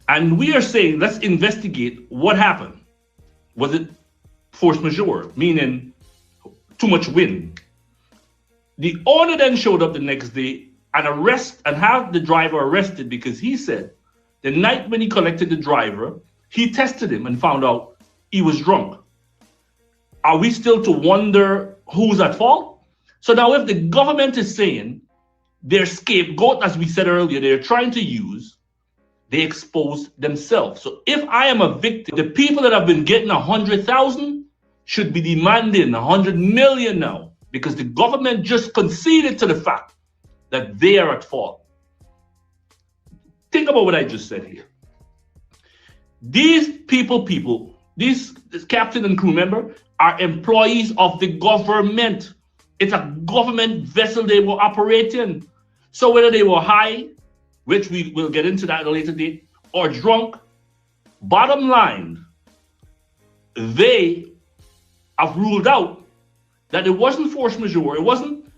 and we are saying, let's investigate what happened. Was it force majeure, meaning too much wind? The owner then showed up the next day and have the driver arrested, because he said the night when he collected the driver, he tested him and found out he was drunk. Are we still to wonder who's at fault? So now if the government is saying their scapegoat, as we said earlier, they're trying to use, they expose themselves. So if I am a victim, the people that have been getting 100,000 should be demanding 100 million now, because the government just conceded to the fact that they are at fault. Think about what I just said here. These this captain and crew member are employees of the government. It's a government vessel they were operating. So whether they were high, which we will get into that at a later date, or drunk, bottom line, they have ruled out that it wasn't force majeure, it wasn't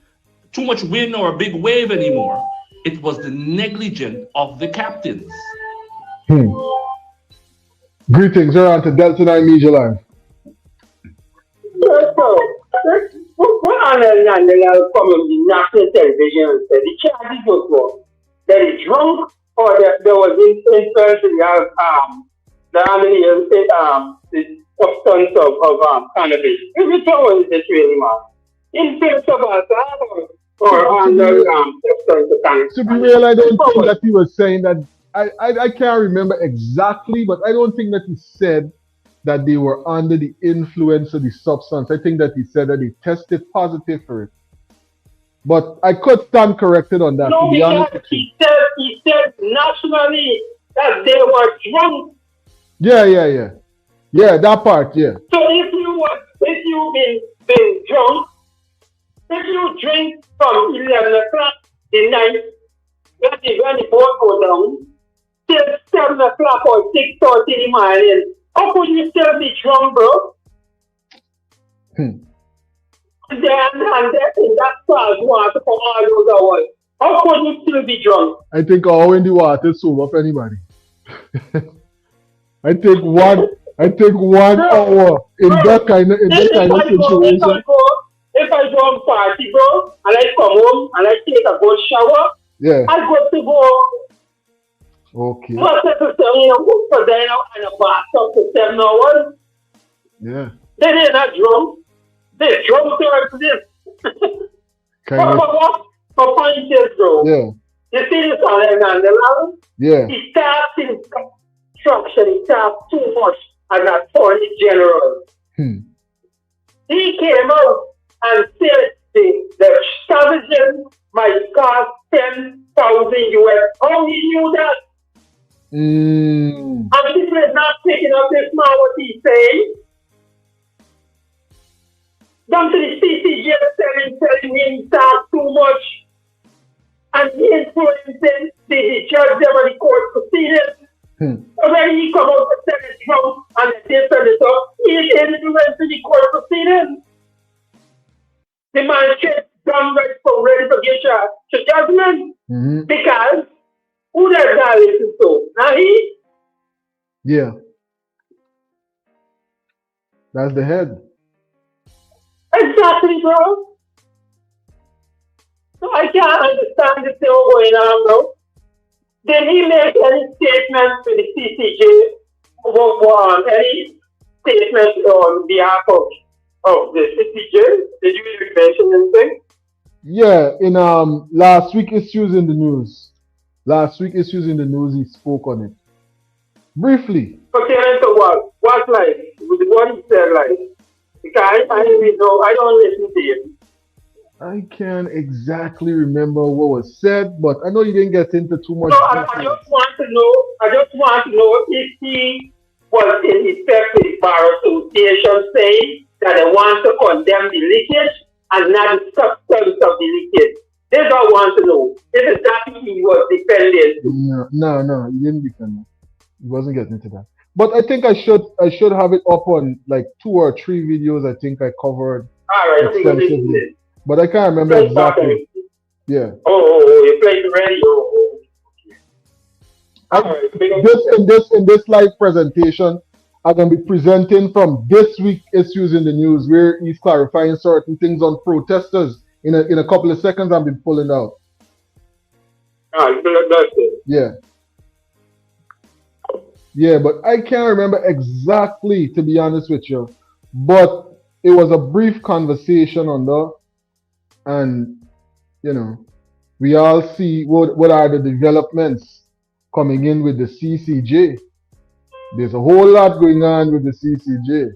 too much wind or a big wave anymore. It was the negligence of the captains. Greetings, you're on to Delta9 Media Live. What analysis come on the national television and said the charges was wrong. That is drunk or that there was influence in the substance of cannabis. Which one is this really, man? Influence of alcohol or under substance of cannabis. To be real, I don't think that he was saying that. I can't remember exactly, but I don't think that he said that they were under the influence of the substance. I think that he said that they tested positive for it. But I could stand corrected on that. No, because he said nationally that they were drunk. Yeah, that part, yeah. So if you've been drunk, if you drink from 11 o'clock the night, when the boat go down, till 7 o'clock or 6:30 in the morning, how could you still be drunk, bro? And in that class water for all those hours, how could you still be drunk? I think all in the water sober up anybody. I think 1 hour in that kind of situation. If I go on party, bro, and I come home and I take a good shower, yeah, I go to go. Okay. But if you for then in a bathtub for 7 hours, yeah, they're not drunk. They're drunk to this. For point is, bro. Yeah. You see this on Edghill? Yeah. He starts in construction. He starts too much as a attorney general. He came out and said the salvaging might cost $10,000 US. How he knew that? And people are not picking up this man what he's saying. Down to the CCJ telling him he talks too much. And he influencing the judge them on the court proceedings. So when he come out to tell the truth and this and the stuff, he influencing the court proceedings. The man should done right for ready to get to judgment. Because who does that listen to? Now he? Yeah. That's the head. Exactly, bro. So I can't understand this thing going on, bro. Did he make any statements to the CCJ? Any statements on behalf of the CCJ? Did you mention anything? Yeah, in last week issues in the news. He spoke on it. Briefly. Okay, so what? What like? What he said like? Because I don't listen to him. I can't exactly remember what was said, but I know you didn't get into too much. So I just want to know if he was in effect with the Bar Association saying that they want to condemn the leakage and not the substance of the leakage. This I want to know. This is that he was defending. No, he didn't defend it. He wasn't getting into that. But I think I should have it up on like 2 or 3 videos. I think I covered extensively. But I can't remember exactly. Yeah. Oh, you played the radio. In this live presentation, I'm gonna be presenting from this week's issues in the news, where he's clarifying certain things on protesters. In a couple of seconds, I'll be pulling out. Yeah. Yeah, but I can't remember exactly, to be honest with you. But it was a brief conversation on that. And, we all see what are the developments coming in with the CCJ. There's a whole lot going on with the CCJ.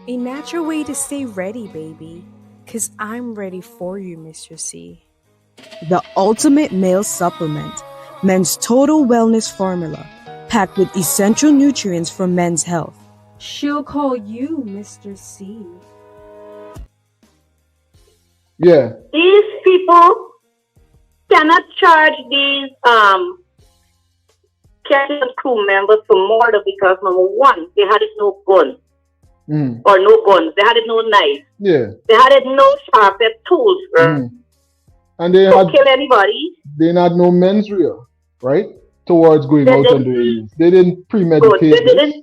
A natural way to stay ready, baby. 'Cause I'm ready for you, Mr. C. The ultimate male supplement, men's total wellness formula, packed with essential nutrients for men's health. She'll call you Mr. C. Yeah. These people cannot charge these captain and crew members for murder because number one, they had no gun. Or no guns. They had no knife. Yeah. They had no sharp tools, bro. And they to kill anybody. They had no mens real, right? towards going out and doing this. They didn't premeditate this.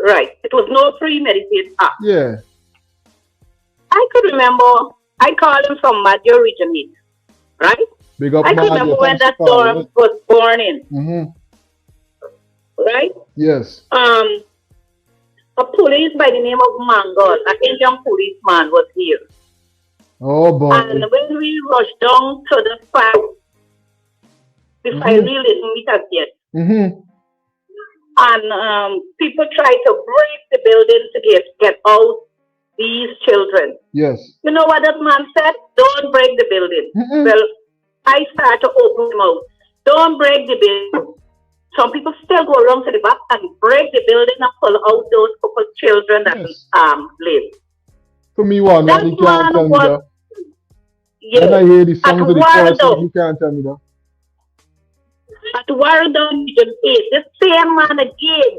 Right. It was no premeditated act. Yeah. I could remember, I called him from Madjo Region 8, right? Big up I could remember when that storm was born in. Right? Yes. A police by the name of Mangal, an Indian policeman, was here. Oh boy. And when we rushed down to the fire, the fire really didn't meet us yet. And people tried to break the building to get out these children. Yes. You know what that man said? Don't break the building. Well, I started to open them out. Don't break the building. Some people still go around to the back and break the building and pull out those couple children that live. For me, one, that you can't tell me that. Yes, when I hear the songs of the choruses, you can't tell me that. At Warrendown Region 8, the same man again,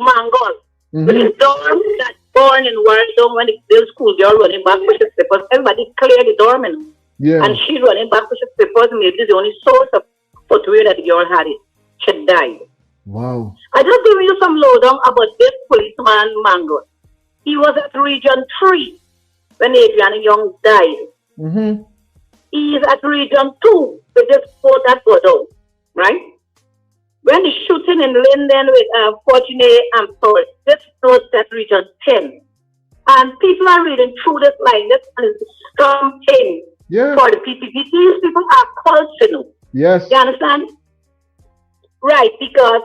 Mangal, with his dorm that born in Warrendown when the little school girl running back with his slippers. Everybody cleared the dorm and she running back with his slippers. Maybe the only source of footwear that the girl had it. She died. Wow. I just giving you some lowdown about this policeman, Mangal. He was at Region 3 when Adriana Young died. He is at Region 2 with this boat that go down, right? When the shooting in Linden with Fortuné and Paul, this was at Region 10. And people are reading through this like this, and it's a strong thing for the PPP. These people are cultural. Yes. You understand? Right, because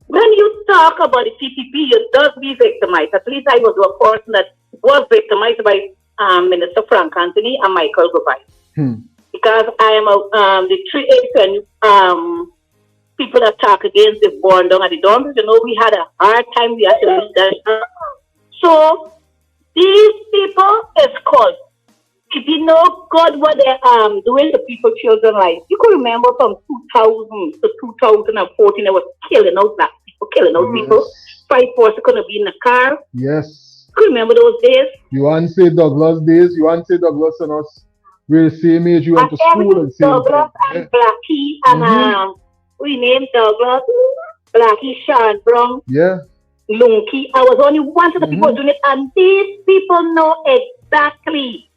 when you talk about the PPP, you does be victimized. At least I was a person that was victimized by Minister Frank Anthony and Michael Gobay. Because I am the 3 people that talk against the born down at the dorms. You know, we had a hard time. We had to that. So these people is called. If you know God what they're doing to people, children like you could remember from 2000 to 2014 they was killing out black people, killing out people. 5 forces couldn't be in the car. Yes. You remember those days? You want to say Douglas days? You want to say Douglas and us? We're the same age. You went to school and same Douglas and Blackie and we named Douglas, Blackie, Sharon Brown, Lunky. I was only one of the people doing it, and these people know exactly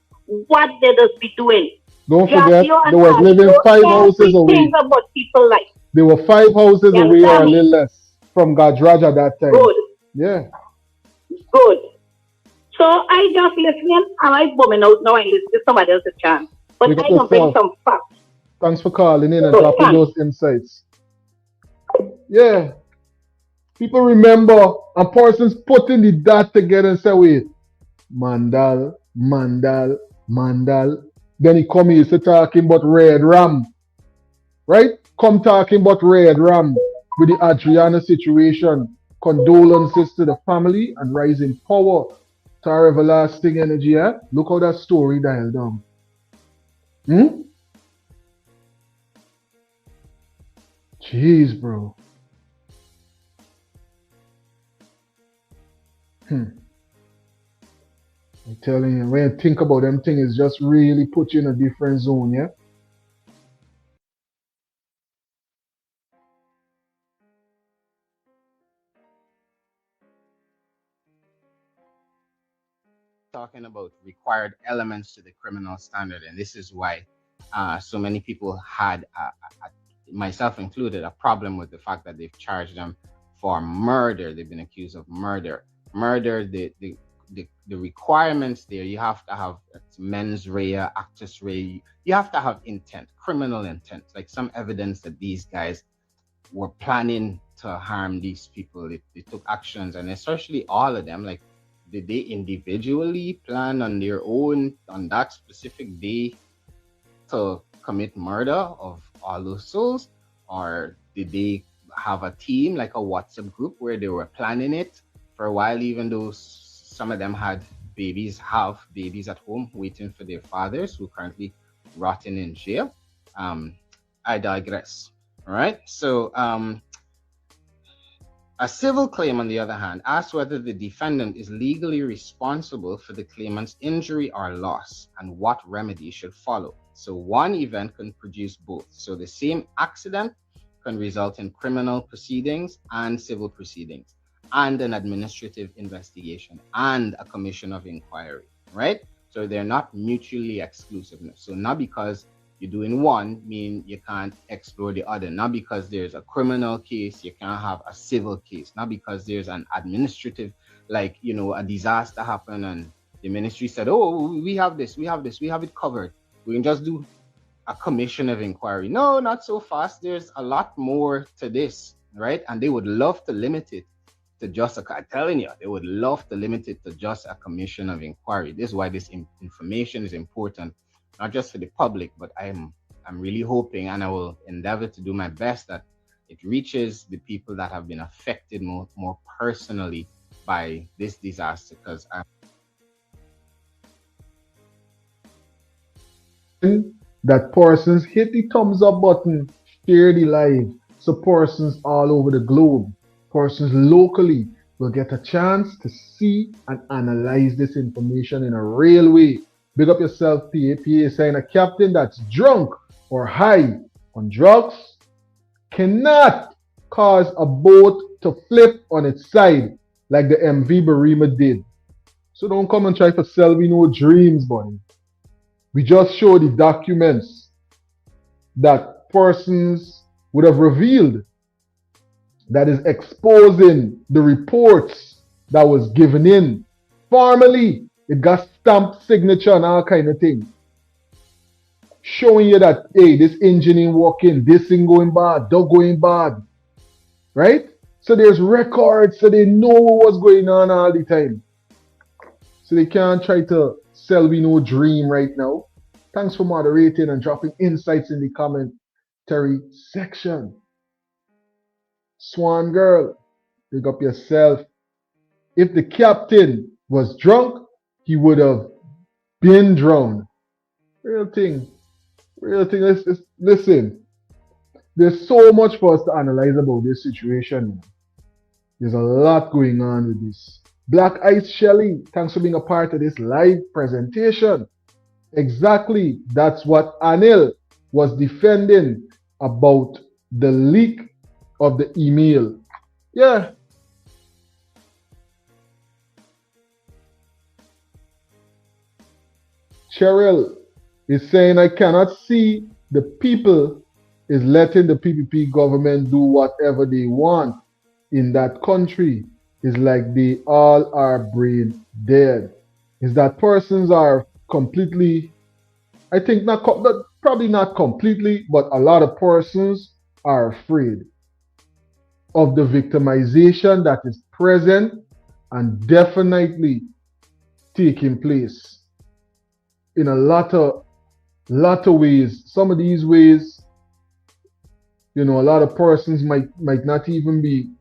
what they just be doing. Don't forget, they were living 5 houses away. About people like. They were 5 houses away or a little less from Gajraj at that time. Good. Yeah. Good. So I just listening and I bombing out now and listen to somebody else's chance. But I can bring some facts. Thanks for calling in and dropping those insights. Yeah. People remember a person's putting the dot together and say, wait, Mandal. Then he come here to talking about Red Ram. Right? Come talking about Red Ram with the Adriana situation. Condolences to the family and rising power to our everlasting energy. Look how that story dialed down. Jeez, bro. I'm telling you, when you think about them things, just really put you in a different zone, yeah? Talking about required elements to the criminal standard, and this is why so many people had, myself included, a problem with the fact that they've charged them for murder. They've been accused of murder. The requirements there, you have to have mens rea, actus rea. You have to have intent, criminal intent, like some evidence that these guys were planning to harm these people. They took actions, and especially all of them, like, did they individually plan on their own on that specific day to commit murder of all those souls? Or did they have a team, like a WhatsApp group, where they were planning it for a while, even though some of them had babies at home waiting for their fathers who currently rotting in jail? I digress. All right. So a civil claim, on the other hand, asks whether the defendant is legally responsible for the claimant's injury or loss and what remedy should follow. So one event can produce both. So the same accident can result in criminal proceedings and civil proceedings and an administrative investigation and a commission of inquiry, right? So they're not mutually exclusive. So not because you're doing one mean you can't explore the other. Not because there's a criminal case, you can't have a civil case. Not because there's an administrative, like, you know, a disaster happened and the ministry said, oh, we have this, we have it covered. We can just do a commission of inquiry. No, not so fast. There's a lot more to this, right? And they would love to limit it to just I'm telling you, they would love to limit it to just a commission of inquiry. This is why this information is important, not just for the public, but I'm really hoping, and I will endeavor to do my best, that it reaches the people that have been affected more personally by this disaster. Because that persons hit the thumbs up button, share the live, so persons all over the globe, persons locally, will get a chance to see and analyze this information in a real way. Big up yourself, PA. PA is saying a captain that's drunk or high on drugs cannot cause a boat to flip on its side like the MV Barima did. So don't come and try to sell me no dreams, buddy. We just show the documents that persons would have revealed, that is exposing the reports that was given in. Formally, it got stamped signature and all kind of things. Showing you that, hey, this engine ain't working, this thing going bad, that going bad. Right? So there's records, so they know what was going on all the time. So they can't try to sell me no dream right now. Thanks for moderating and dropping insights in the commentary section. Swan girl, pick up yourself. If the captain was drunk, he would have been drowned. Real thing. Real thing. Listen, there's so much for us to analyze about this situation. There's a lot going on with this. Black Ice Shelly, thanks for being a part of this live presentation. Exactly, that's what Anil was defending about the leak of the email. Yeah. Cheryl is saying, I cannot see the people is letting the PPP government do whatever they want in that country. It's like they all are brain dead. Is that persons are completely, I think probably not completely, but a lot of persons are afraid of the victimization that is present and definitely taking place in a lot of ways. Some of these ways, you know, a lot of persons might not even be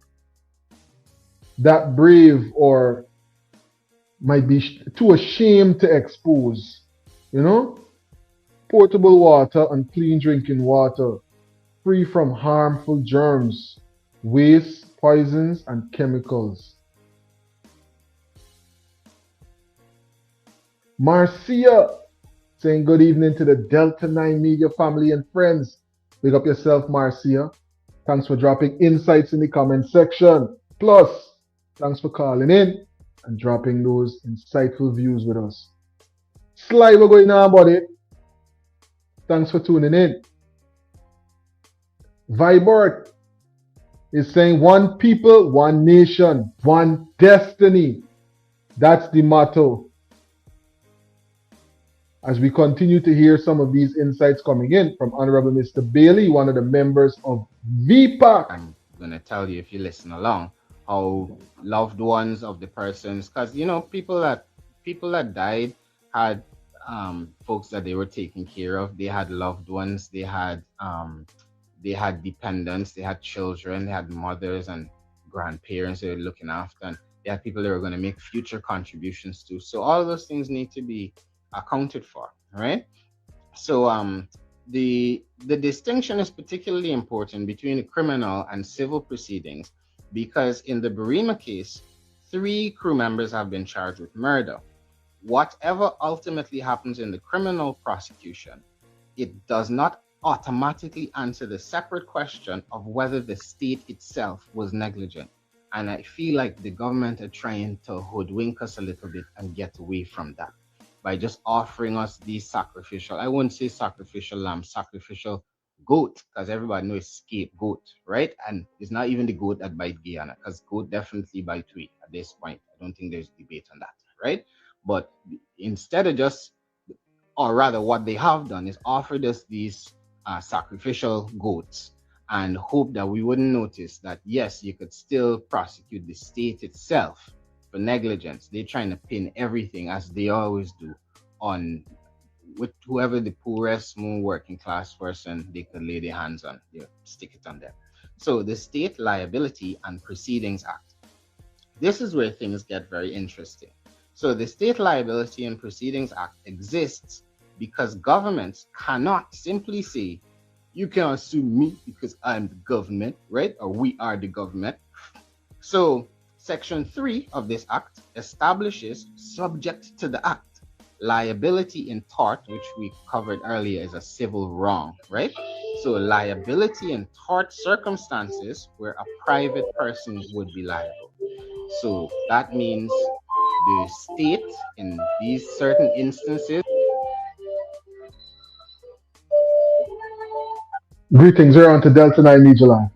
that brave or might be too ashamed to expose, you know. Portable water and clean drinking water, free from harmful germs, waste, poisons, and chemicals. Marcia saying good evening to the Delta9 Media family and friends. Big up yourself, Marcia. Thanks for dropping insights in the comment section. Plus, thanks for calling in and dropping those insightful views with us. Sly, what's going on, buddy? Thanks for tuning in. Vibert is saying one people, one nation, one destiny. That's the motto. As we continue to hear some of these insights coming in from Honorable Mr. Bailey, one of the members of VPAC. I'm going to tell you, if you listen along, how loved ones of the persons, because, you know, people that died had folks that they were taking care of. They had loved ones, they had dependents, they had children, they had mothers and grandparents they were looking after, and they had people they were going to make future contributions to. So all those things need to be accounted for, right? So the distinction is particularly important between the criminal and civil proceedings, because in the Barima case, 3 crew members have been charged with murder. Whatever ultimately happens in the criminal prosecution it does not automatically answer the separate question of whether the state itself was negligent. And I feel like the government are trying to hoodwink us a little bit and get away from that by just offering us these sacrificial, I wouldn't say sacrificial lamb, sacrificial goat, because everybody knows scapegoat, right? And it's not even the goat that bite Guyana, because goat definitely bite we at this point. I don't think there's debate on that, right? But instead of just, or rather what they have done is offered us these sacrificial goats and hope that we wouldn't notice that, yes, you could still prosecute the state itself for negligence. They're trying to pin everything, as they always do, on with whoever the poorest, more working class person they could lay their hands on, stick it on them. So the State Liability and Proceedings Act. This is where things get very interesting. So the State Liability and Proceedings Act exists because governments cannot simply say, you cannot sue me because I'm the government, right? Or we are the government. So Section 3 of this act establishes, subject to the act, liability in tort, which we covered earlier, is a civil wrong, right? So liability in tort circumstances where a private person would be liable. So that means the state in these certain instances. Greetings, you're on to Delta9 Media Live.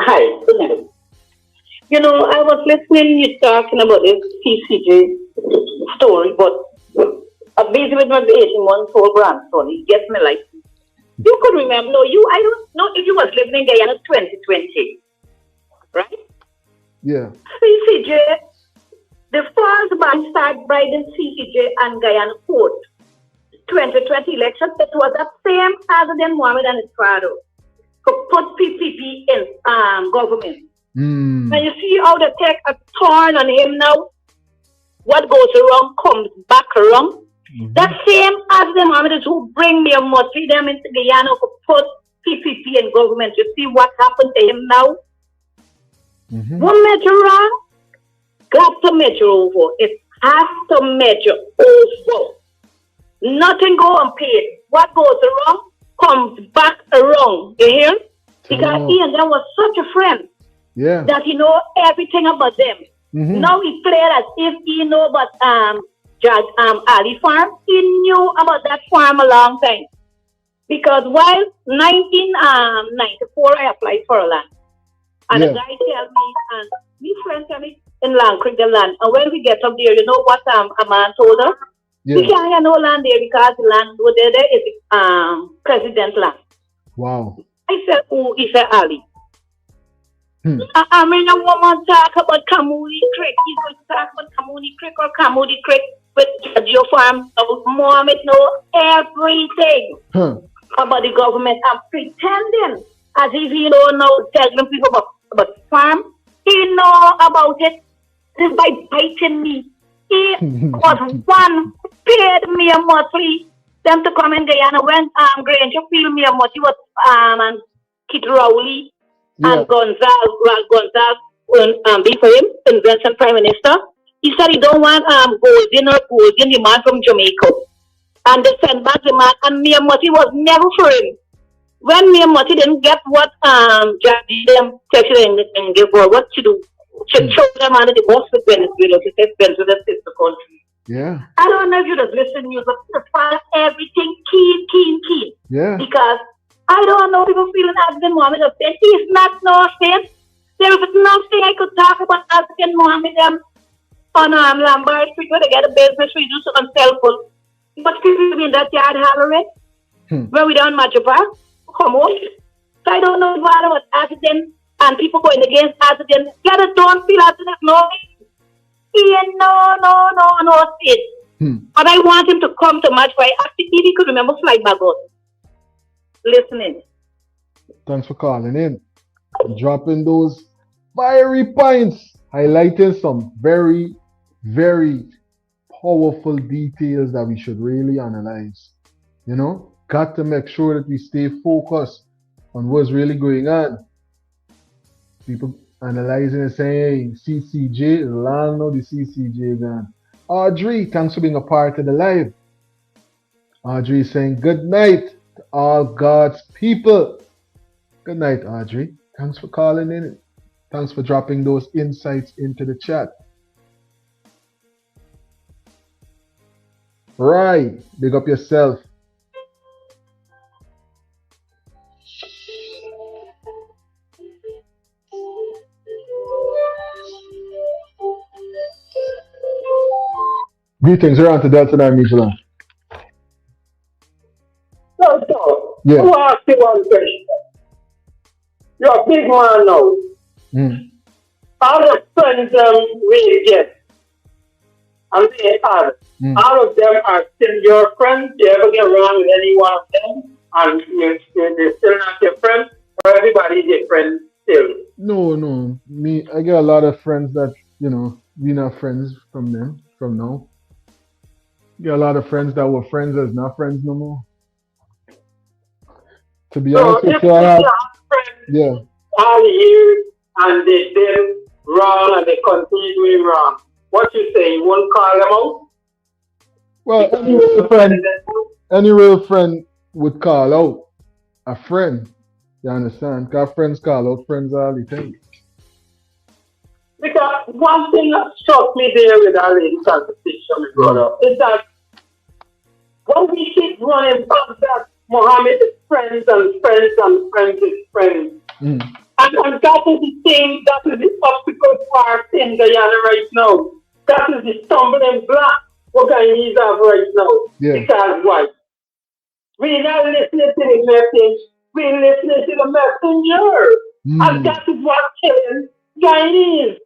Hi, good night. You know, I was listening you talking about this CCJ story, but I'm busy with my 18-month-old grandson. He gets me like, you could remember, I don't know if you was living in Guyana 2020, right? Yeah. CCJ, the first ban started by the CCJ and Guyana court. 2020 election, it was the same as the Mohammed and his father to put PPP in government. And you see how they take a turn on him now. What goes wrong comes back wrong. The same as the Mohammedans who bring me a mostly them into Guyana to put PPP in government. You see what happened to him now? One measure wrong, got to measure over. It has to measure over. Nothing go unpaid. What goes wrong comes back wrong. You hear? Because he and them was such a friend. Yeah. That he know everything about them. Now he played as if he know about Judge Ali farm. He knew about that farm a long time. Because while 1994 I applied for a land. And the guy tell me, and my friend tell me in Land Creek the land. And when we get up there, you know what a man told her? We can't have no land there because the land over there is president land. Wow. I said, oh, he said Ali. I mean, a woman talk about Kamudi Creek. He's going to talk about Kamudi Creek or Kamudi Creek with your farm. Mohammed know everything about the government. I'm pretending as if he don't know, telling people about farm. He know about it just by biting me. He was one paid me a monthly. Them to come in Guyana when Granger feel me a monthly was and Kit Rowley and Gonzalez before him, Convention Prime Minister. He said he don't want golden demand from Jamaica. And they sent back the man and Mia Moti was never for him. When Mia Moti didn't get what Judge them texted and give her what to do. She showed them under the boss with Venezuela. She said Venezuela is the country. Yeah. I don't know if you just listen, you just follow everything keen. Yeah. Because I don't know people feeling African Mohammed of saying he's not no saint. There is nothing I could talk about African Mohammed on Lombard Street where they get a business we do something self-full. But people in that yard hollering when we don't match about. Come on. So I don't know about African and people going against African. Yeah, don't feel African no. No state. But I want him to come to match by if he could remember Fly Bagot. Listening. Thanks for calling in. Dropping those fiery points, highlighting some very, very powerful details that we should really analyze. You know, got to make sure that we stay focused on what's really going on. People analyzing and saying, hey, CCJ, long now the CCJ gone. Audrey, thanks for being a part of the live. Audrey saying good night to all God's people. Good night, Audrey. Thanks for calling in. Thanks for dropping those insights into the chat. Right. Big up yourself. Greetings, you're on to Delta9 Media. So, Yeah. who asked you one question? You're a big man now. Mm. All the friends we get, and they have, all of them are still your friends. You ever get wrong with any one of them? And they're still not your friends? Or everybody's your friend still? No. I get a lot of friends that, we not friends from now. Get a lot of friends that were friends that's not friends no more. To be honest with you, I have friends all years and they did wrong and they continue doing wrong. What you say? You won't call them out? Well, any real friend would call out a friend. You understand? Because friends call out friends all the time. Because one thing that struck me there with our lady conversation, brother, is that when we keep running back that Mohammed is friends and friends and friends is friends. And that is the thing, that is the obstacle part in Guyana right now. That is the stumbling block what Guyanese have right now. Yeah. Because why? We're not listening to the message, we're listening to the messenger. And that is what's killing Guyanese.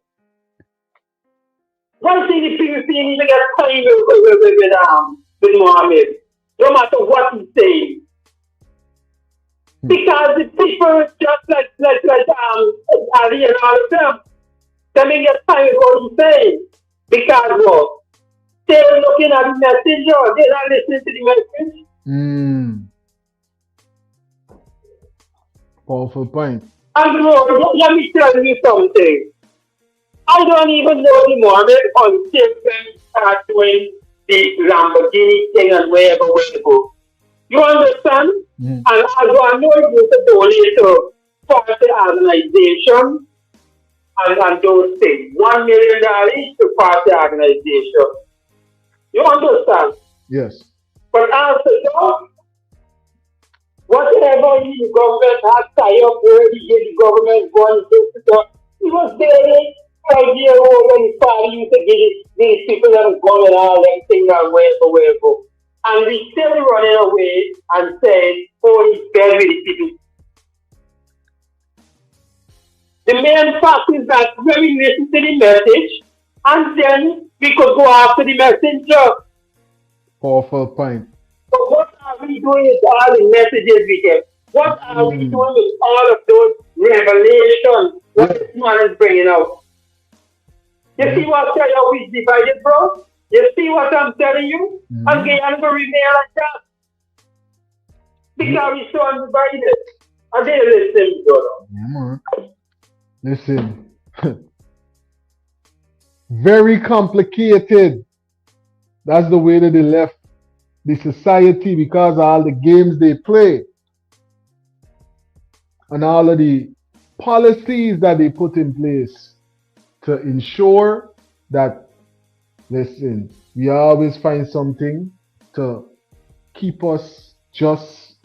One thing the people see even get time with Mohammed, no matter what he's saying. Because the people just like Ali and all of them, they may get time with what he's saying. Because what? They're looking at the messenger, they're not listening to the message. Powerful point. And bro, let me tell you something. I don't even know the Mohammed until they start doing the Lamborghini thing and wherever. You understand? And as I know it was a donate to party organization and those things. $1 million to party organization. You understand? Yes. But after that, whatever the government has tied up where the government going to it was very 5-year-old and his father used to give these people that gun and all that thing and wherever. And we still running away and saying, oh, he's bad with the people. The main fact is that when we listen to the message, and then we could go after the messenger. Powerful point. But what are we doing with all the messages we get? What are we doing with all of those revelations? What this man is bringing out? You see what I tell you is divided, bro? You see what I'm telling you? And Guyana will remain like that. Because we're so undivided. And they listen, brother. Listen. Very complicated. That's the way that they left the society because of all the games they play. And all of the policies that they put in place to ensure that, listen, we always find something to keep us just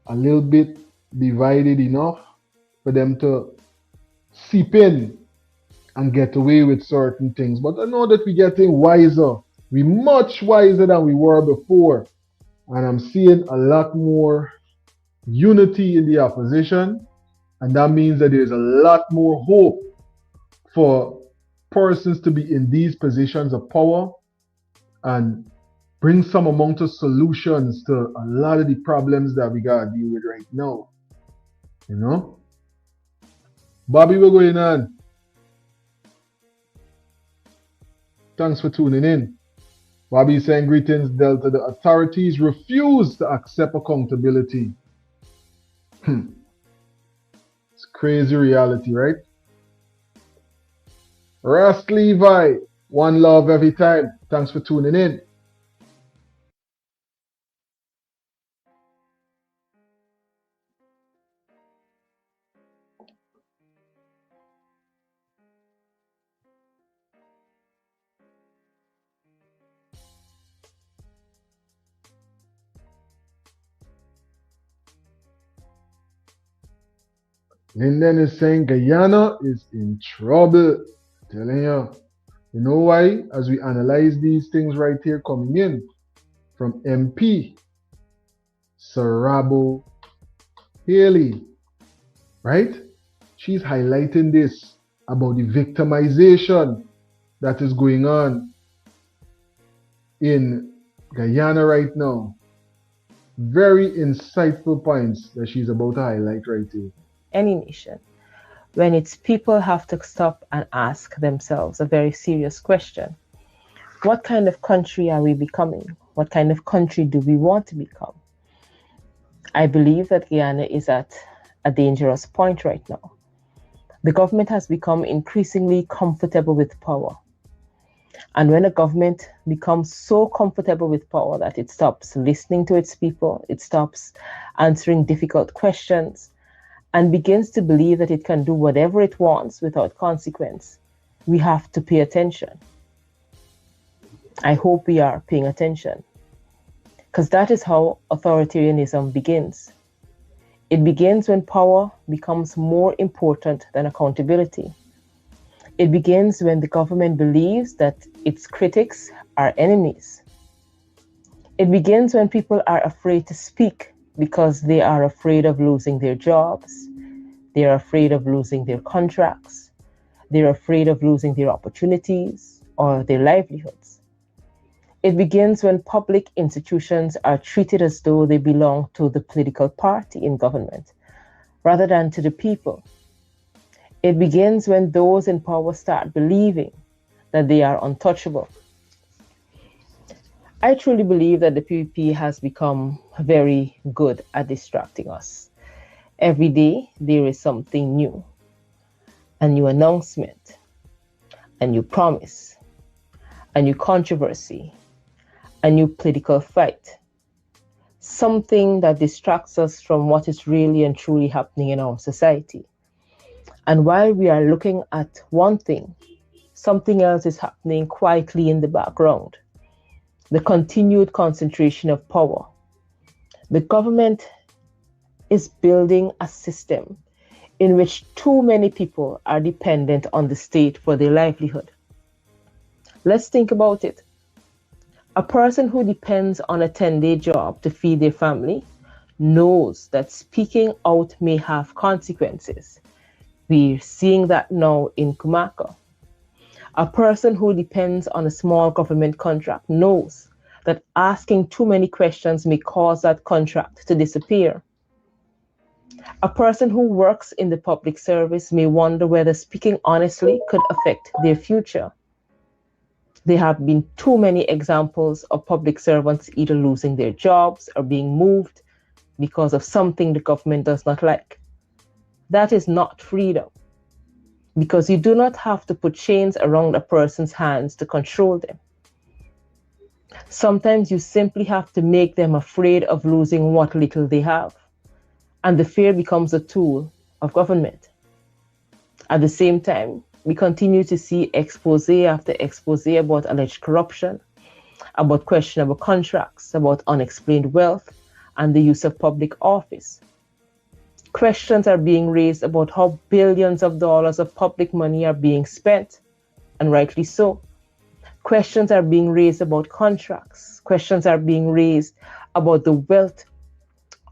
a little bit divided enough for them to seep in and get away with certain things. But I know that we're getting wiser. We're much wiser than we were before. And I'm seeing a lot more unity in the opposition. And that means that there's a lot more hope for persons to be in these positions of power and bring some amount of solutions to a lot of the problems that we got to deal with right now. You know? Bobby, what's going on? Thanks for tuning in. Bobby saying greetings, Delta. The authorities refuse to accept accountability. It's crazy reality, right? Rust Levi, one love every time. Thanks for tuning in. Linden is saying Guyana is in trouble. Telling you. You know why? As we analyze these things right here coming in from MP Sarabo Haley, right? She's highlighting this about the victimization that is going on in Guyana right now. Very insightful points that she's about to highlight right here. Any nation, when its people have to stop and ask themselves a very serious question. What kind of country are we becoming? What kind of country do we want to become? I believe that Guyana is at a dangerous point right now. The government has become increasingly comfortable with power. And when a government becomes so comfortable with power that it stops listening to its people, it stops answering difficult questions, and begins to believe that it can do whatever it wants without consequence, we have to pay attention. I hope we are paying attention, because that is how authoritarianism begins. It begins when power becomes more important than accountability. It begins when the government believes that its critics are enemies. It begins when people are afraid to speak because they are afraid of losing their jobs. They are afraid of losing their contracts. They're afraid of losing their opportunities or their livelihoods. It begins when public institutions are treated as though they belong to the political party in government rather than to the people. It begins when those in power start believing that they are untouchable. I truly believe that the PPP has become very good at distracting us. Every day there is something new, a new announcement, a new promise, a new controversy, a new political fight, something that distracts us from what is really and truly happening in our society. And while we are looking at one thing, something else is happening quietly in the background. The continued concentration of power. The government is building a system in which too many people are dependent on the state for their livelihood. Let's think about it. A person who depends on a 10-day job to feed their family knows that speaking out may have consequences. We're seeing that now in Kumako. A person who depends on a small government contract knows that asking too many questions may cause that contract to disappear. A person who works in the public service may wonder whether speaking honestly could affect their future. There have been too many examples of public servants either losing their jobs or being moved because of something the government does not like. That is not freedom, because you do not have to put chains around a person's hands to control them. Sometimes you simply have to make them afraid of losing what little they have, and the fear becomes a tool of government. At the same time, we continue to see expose after expose about alleged corruption, about questionable contracts, about unexplained wealth, and the use of public office. Questions are being raised about how billions of dollars of public money are being spent, and rightly so. Questions are being raised about contracts. Questions are being raised about the wealth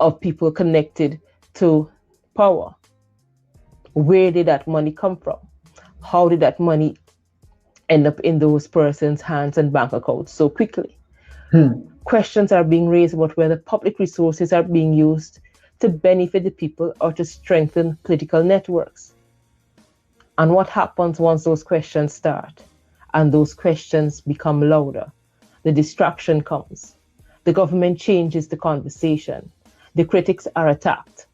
of people connected to power. Where did that money come from? How did that money end up in those persons' hands and bank accounts so quickly? Questions are being raised about whether public resources are being used to benefit the people or to strengthen political networks. And what happens once those questions start and those questions become louder? The distraction comes. The government changes the conversation. The critics are attacked.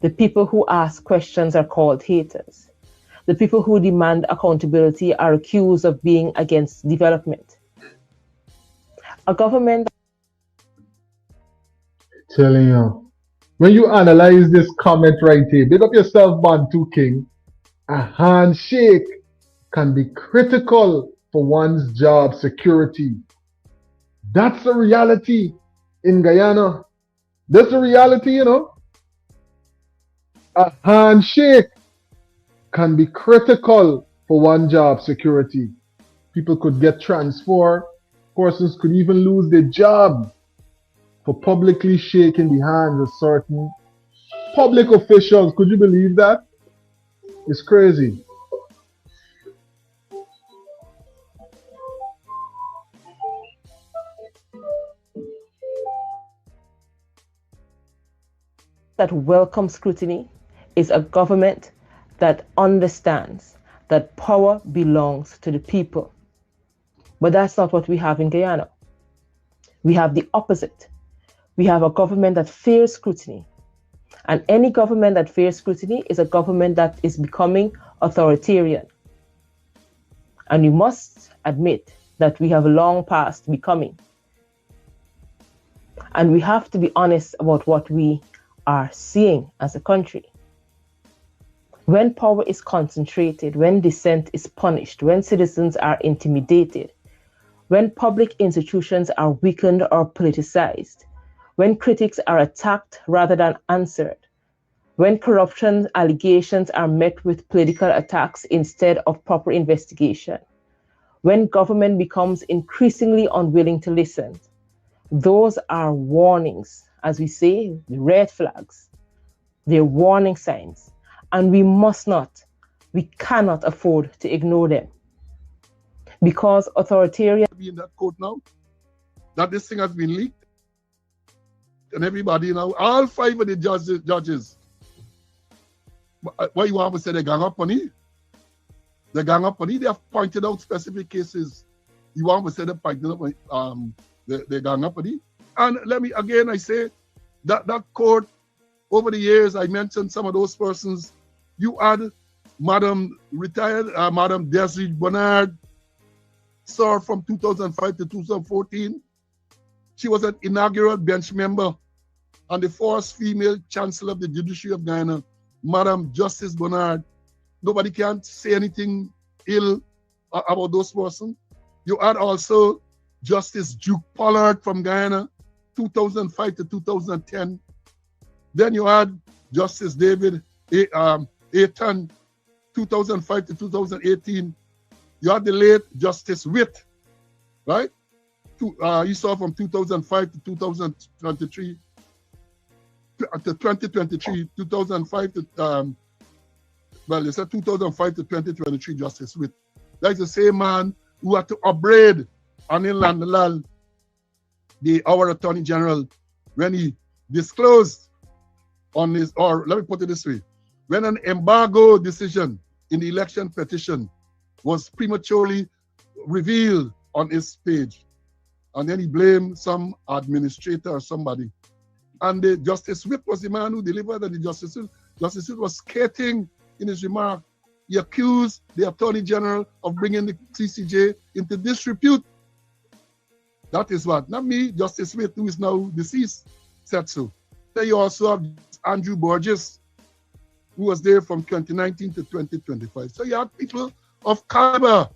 The people who ask questions are called haters. The people who demand accountability are accused of being against development. A government... Telling you. When you analyze this comment right here, big up yourself, Bantu King. A handshake can be critical for one's job security. That's the reality in Guyana. That's the reality, you know. a handshake can be critical for one job security. People could get transferred. Persons could even lose their job for publicly shaking the hands of certain public officials. Could you believe that? It's crazy. That welcomes scrutiny is a government that understands that power belongs to the people. But that's not what we have in Guyana. We have the opposite. We have a government that fears scrutiny. And any government that fears scrutiny is a government that is becoming authoritarian. And we must admit that we have long past becoming. And we have to be honest about what we are seeing as a country. When power is concentrated, when dissent is punished, when citizens are intimidated, when public institutions are weakened or politicized, when critics are attacked rather than answered, when corruption allegations are met with political attacks instead of proper investigation, when government becomes increasingly unwilling to listen, those are warnings, as we say, red flags. They're warning signs. And we cannot afford to ignore them. Because authoritarian... Be in that court now, that this thing has been leaked. And everybody now, all 5 of the judges, what you want to say, they gang up on it? They gang up on it, they have pointed out specific cases. You want to say they pointed up on they gang up on it? And let me, again, I say, that court, over the years, I mentioned some of those persons. You had Madam retired, Madam Desiree Bernard, served from 2005 to 2014. She was an inaugural bench member and the first female chancellor of the Judiciary of Guyana, Madam Justice Bernard. Nobody can say anything ill about those persons. You had also Justice Duke Pollard from Guyana, 2005 to 2010. Then you had Justice David Aiton, 2005 to 2018. You had the late Justice Witt, right? You saw from 2005 to 2023, to 2023, 2005 to, well, they said 2005 to 2023, Justice Witt. That's the same man who had to upbraid Anil Landalal, our Attorney General, when he disclosed on his, or let me put it this way, when an embargo decision in the election petition was prematurely revealed on his page, and then he blamed some administrator or somebody. And the Justice Witt was the man who delivered, and the Justice Witt was scathing in his remark. He accused the Attorney General of bringing the CCJ into disrepute. That is what, not me, Justice Witt, who is now deceased, said so. Then you also have Andrew Borges, who was there from 2019 to 2025. So you have people of caliber,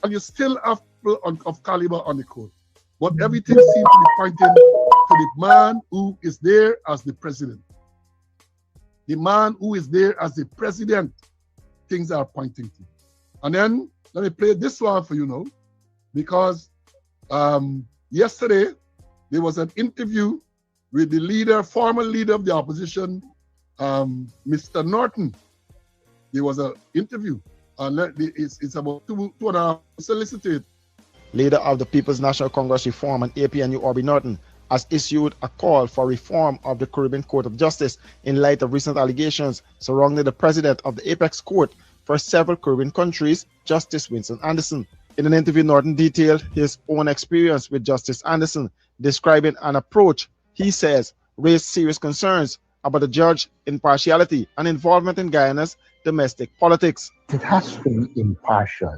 and you still have people of caliber on the court. But everything seems to be pointing to the man who is there as the president. The man who is there as the president, things are pointing to. And then, let me play this one for you now, because yesterday, there was an interview with the leader, former leader of the opposition, Mr. Norton. There was an interview, and it's about 2.5 solicited. Leader of the People's National Congress Reform and APNU, Orbie Norton, has issued a call for reform of the Caribbean Court of Justice in light of recent allegations surrounding the president of the Apex Court for several Caribbean countries, Justice Winston Anderson. In an interview, Norton detailed his own experience with Justice Anderson, describing an approach he says raised serious concerns about the judge's impartiality and involvement in Guyana's domestic politics. It has to be impartial.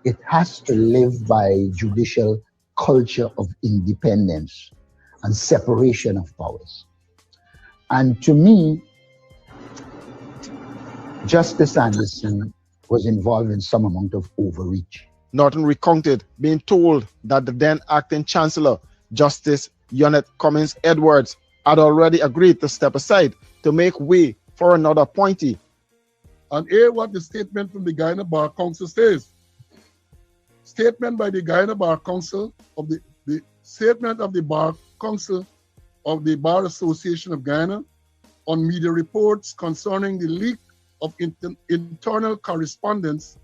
It has to live by judicial culture of independence and separation of powers. And to me, Justice Anderson was involved in some amount of overreach. Norton recounted being told that the then acting Chancellor, Justice Yonette Cummins Edwards, had already agreed to step aside to make way for another appointee. And hear what the statement from the Guyana Bar Council says. Statement by the Guyana Bar Council of the statement of the Bar Council of the Bar Association of Guyana on media reports concerning the leak of internal correspondence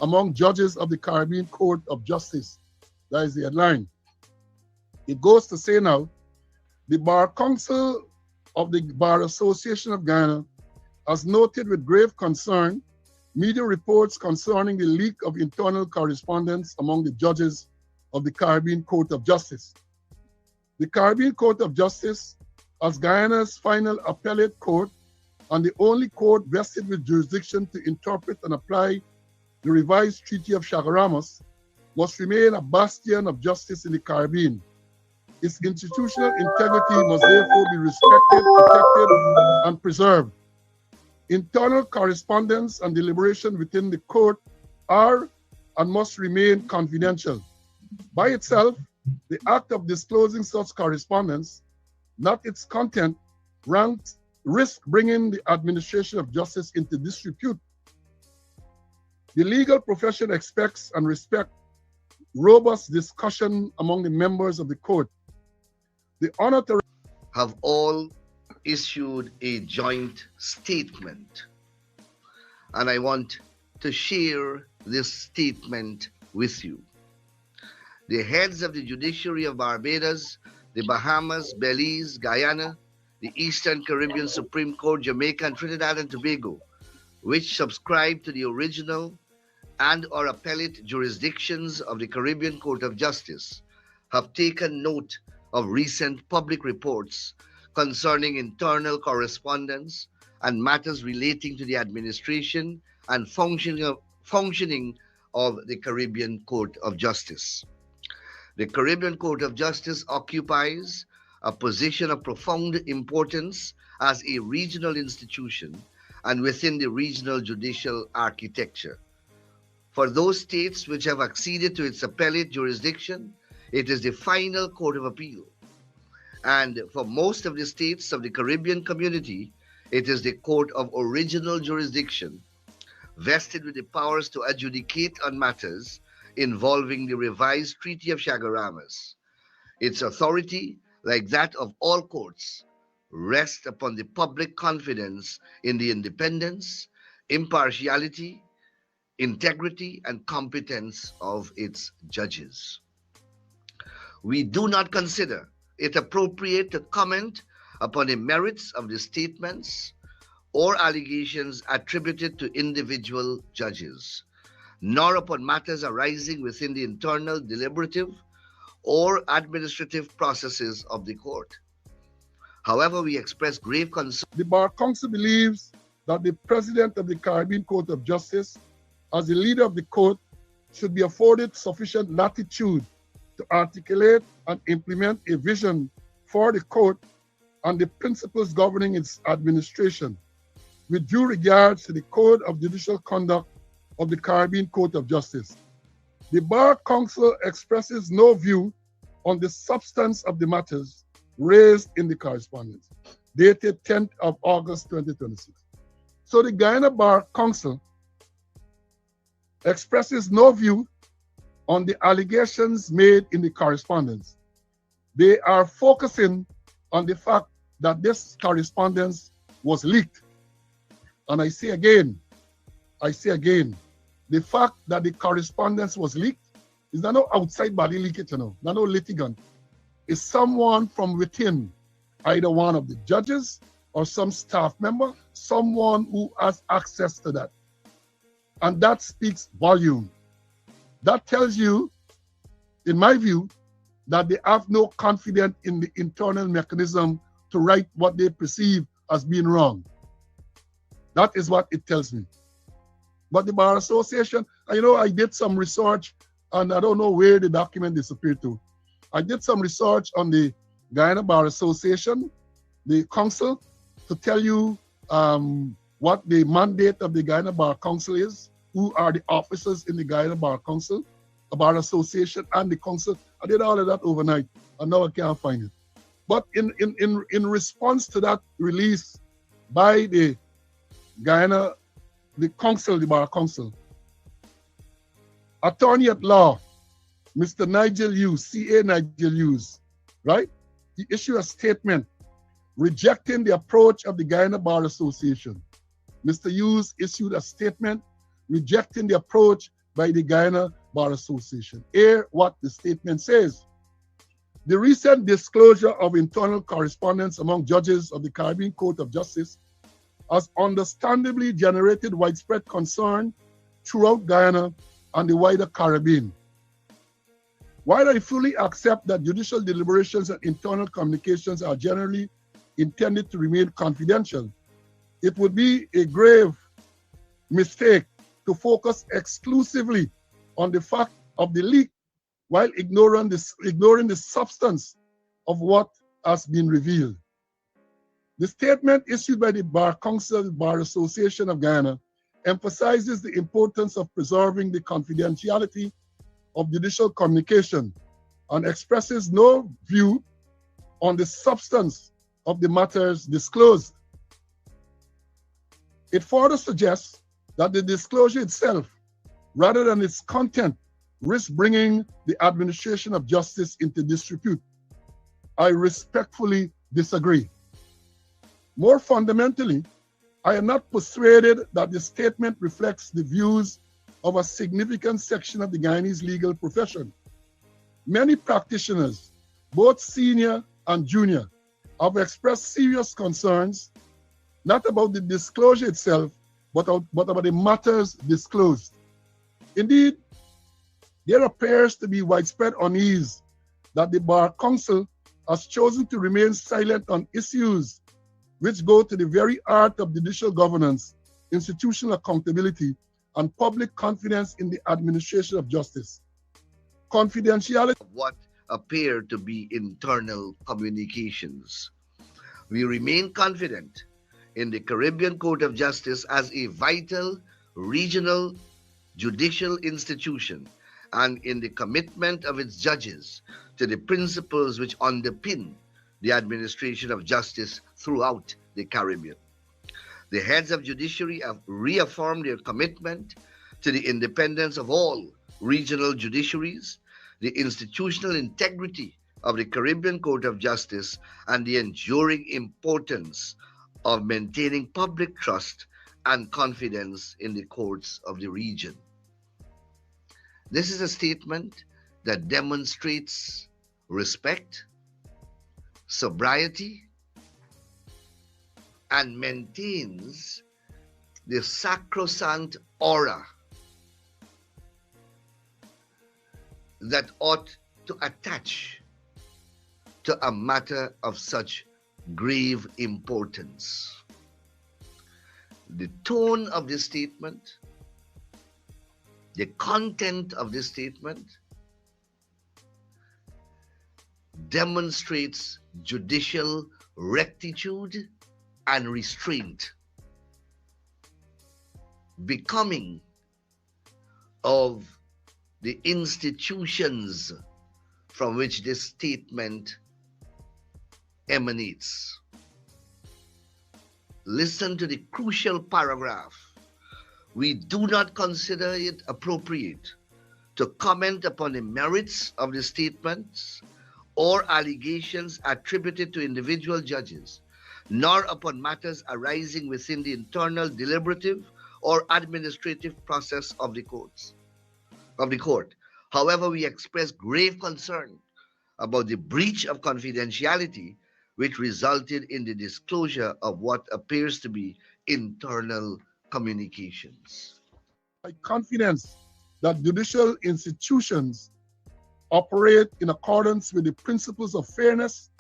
among judges of the Caribbean Court of Justice. That is the headline. It goes to say now, the Bar Council of the Bar Association of Guyana has noted with grave concern media reports concerning the leak of internal correspondence among the judges of the Caribbean Court of Justice. The Caribbean Court of Justice, as Guyana's final appellate court and the only court vested with jurisdiction to interpret and apply the revised Treaty of Chaguaramas, must remain a bastion of justice in the Caribbean. Its institutional integrity must therefore be respected, protected, and preserved. Internal correspondence and deliberation within the court are and must remain confidential. By itself, the act of disclosing such correspondence, not its content, risk bringing the administration of justice into disrepute. The legal profession expects and respects robust discussion among the members of the court. The honor to have all issued a joint statement, and I want to share this statement with you. The heads of the judiciary of Barbados, the Bahamas, Belize, Guyana, the Eastern Caribbean Supreme Court, Jamaica, and Trinidad and Tobago, which subscribe to the original and/or appellate jurisdictions of the Caribbean Court of Justice, have taken note of recent public reports concerning internal correspondence and matters relating to the administration and functioning of the Caribbean Court of Justice. The Caribbean Court of Justice occupies a position of profound importance as a regional institution and within the regional judicial architecture. For those states which have acceded to its appellate jurisdiction, it is the final court of appeal. And for most of the states of the Caribbean community, it is the court of original jurisdiction, vested with the powers to adjudicate on matters involving the revised Treaty of Chaguaramas. Its authority, like that of all courts, rests upon the public confidence in the independence, impartiality, integrity, and competence of its judges. We do not consider it appropriate to comment upon the merits of the statements or allegations attributed to individual judges, nor upon matters arising within the internal deliberative or administrative processes of the court. However, we express grave concern. The Bar Council believes that the President of the Caribbean Court of Justice, as the leader of the court, should be afforded sufficient latitude to articulate and implement a vision for the court and the principles governing its administration, with due regard to the Code of Judicial Conduct of the Caribbean Court of Justice. The Bar Council expresses no view on the substance of the matters raised in the correspondence, dated 10th of August 2026. So the Guyana Bar Council expresses no view on the allegations made in the correspondence. They are focusing on the fact that this correspondence was leaked. And I say again, the fact that the correspondence was leaked is not no outside body leakage, not no litigant. It's someone from within, either one of the judges or some staff member, someone who has access to that. And that speaks volume. That tells you, in my view, that they have no confidence in the internal mechanism to right what they perceive as being wrong. That is what it tells me. But the Bar Association, I did some research, and I don't know where the document disappeared to. I did some research on the Guyana Bar Association, the council, to tell you what the mandate of the Guyana Bar Council is, who are the officers in the Guyana Bar Council, the Bar Association, and the council. I did all of that overnight, and now I can't find it. But in response to that release by the Guyana, the council, the Bar Council. Attorney at law, Mr. Nigel Hughes, CA Nigel Hughes, right? He issued a statement rejecting the approach of the Guyana Bar Association. Mr. Hughes issued a statement rejecting the approach by the Guyana Bar Association. Hear what the statement says. The recent disclosure of internal correspondence among judges of the Caribbean Court of Justice has understandably generated widespread concern throughout Guyana and the wider Caribbean. While I fully accept that judicial deliberations and internal communications are generally intended to remain confidential, it would be a grave mistake to focus exclusively on the fact of the leak while ignoring the substance of what has been revealed. The statement issued by the Bar Council Bar Association of Guyana emphasizes the importance of preserving the confidentiality of judicial communication and expresses no view on the substance of the matters disclosed. It further suggests that the disclosure itself, rather than its content, risks bringing the administration of justice into disrepute. I respectfully disagree. More fundamentally, I am not persuaded that the statement reflects the views of a significant section of the Guyanese legal profession. Many practitioners, both senior and junior, have expressed serious concerns, not about the disclosure itself, but about the matters disclosed. Indeed, there appears to be widespread unease that the Bar Council has chosen to remain silent on issues which go to the very heart of judicial governance, institutional accountability, and public confidence in the administration of justice. Confidentiality. What appear to be internal communications. We remain confident in the Caribbean Court of Justice as a vital regional judicial institution and in the commitment of its judges to the principles which underpin the administration of justice throughout the Caribbean. The heads of judiciary have reaffirmed their commitment to the independence of all regional judiciaries, the institutional integrity of the Caribbean Court of Justice, and the enduring importance of maintaining public trust and confidence in the courts of the region. This is a statement that demonstrates respect, sobriety, and maintains the sacrosanct aura that ought to attach to a matter of such grave importance. The tone of this statement, the content of this statement demonstrates judicial rectitude and restraint, becoming of the institutions from which this statement emanates. Listen to the crucial paragraph. We do not consider it appropriate to comment upon the merits of the statements or allegations attributed to individual judges, nor upon matters arising within the internal deliberative or administrative process of the court. However, we express grave concern about the breach of confidentiality which resulted in the disclosure of what appears to be internal communications. My confidence that judicial institutions operate in accordance with the principles of fairness,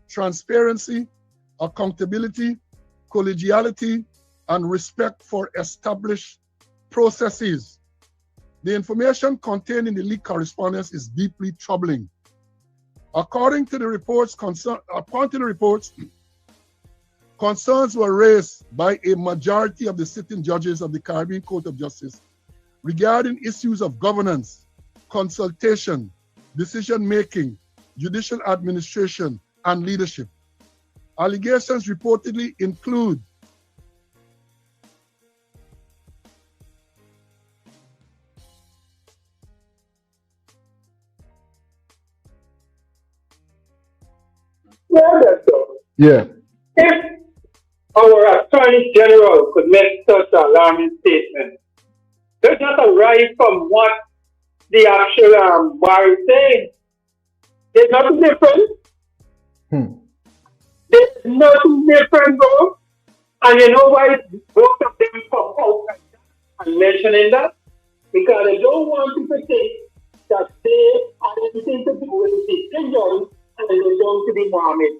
transparency, accountability, collegiality, and respect for established processes. The information contained in the leaked correspondence is deeply troubling. According to the reports, concerns were raised by a majority of the sitting judges of the Caribbean Court of Justice regarding issues of governance, consultation, decision-making, judicial administration, and leadership. Allegations reportedly include Yeah, that's all. Yeah. If our Attorney General could make such an alarming statement, there's not a right from what the actual bar is saying. There's nothing different. There's nothing different, bro. And you know why both of them come out and mentioning that? Because they don't want people to think that they have anything to do with the decision and they don't to be Mohammed.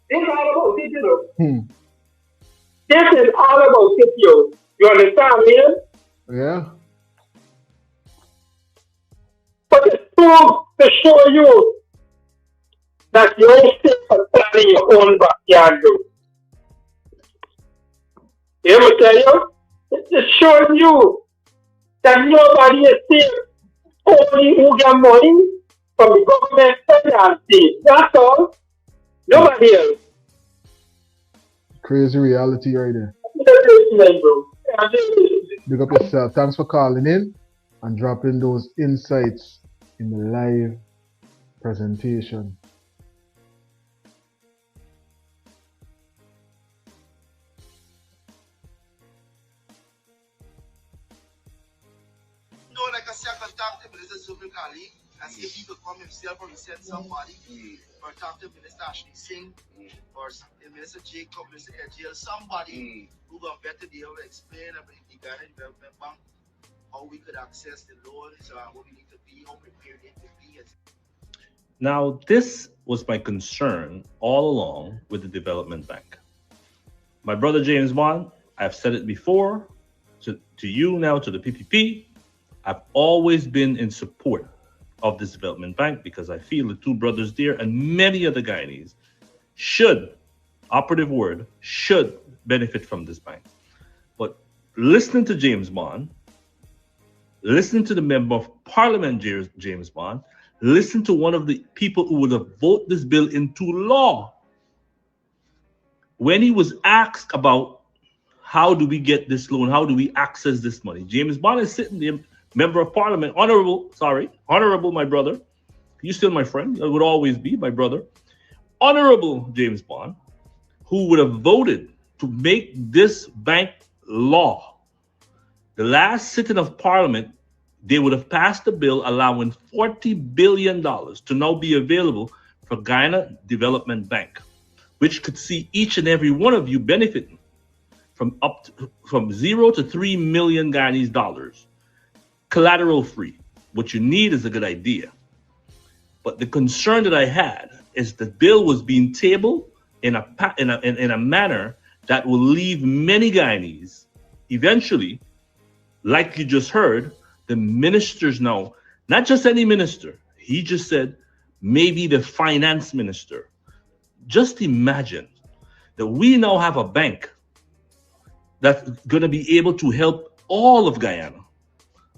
This is all about it, you know. This is all about it, you understand me? Yeah. But it's to show you that you ain't safe for planning your own backyard, bro. You ever tell you? It's showing you that nobody is safe. Only who get money from the government and state. That's all. Nobody else. Crazy reality right there. Big up yourself. Thanks for calling in and dropping those insights in the live presentation. No, like I said, I contact the Minister Subhikali and see if he could come himself or he send somebody or talk to Minister Ashley Singh or Minister Jacob, Minister Edghill, somebody who got better deal to explain about the Ghana Development Bank, how we could access the loans, what we need to be, how prepared it to be. Now, this was my concern all along with the development bank. My brother James Juan, I've said it before to you now, to the PPP, I've always been in support of this development bank because I feel the two brothers there and many other Guyanese should, operative word, should benefit from this bank. But listening to James Bond, listening to the member of parliament, James Bond, listen to one of the people who would have voted this bill into law. When he was asked about how do we get this loan, how do we access this money, James Bond is sitting there, member of parliament, honorable, my brother. You're still my friend. You would always be my brother. Honorable James Bond, who would have voted to make this bank law. The last sitting of parliament, they would have passed a bill allowing $40 billion to now be available for Guyana Development Bank, which could see each and every one of you benefiting from 0 to 3 million Guyanese dollars. Collateral free. What you need is a good idea. But the concern that I had is the bill was being tabled in a manner that will leave many Guyanese eventually, like you just heard, the ministers now, not just any minister, he just said maybe the finance minister. Just imagine that we now have a bank that's going to be able to help all of Guyana.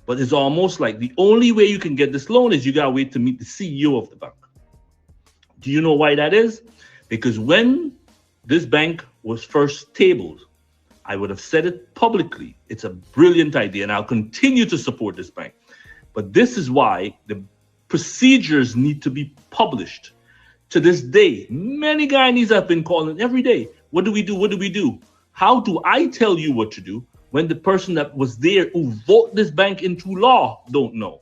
But it's almost like the only way you can get this loan is you got to wait to meet the CEO of the bank. Do you know why that is? Because when this bank was first tabled, I would have said it publicly. It's a brilliant idea, and I'll continue to support this bank. But this is why the procedures need to be published. To this day, many Guyanese have been calling every day. What do we do? What do we do? How do I tell you what to do when the person that was there who voted this bank into law don't know?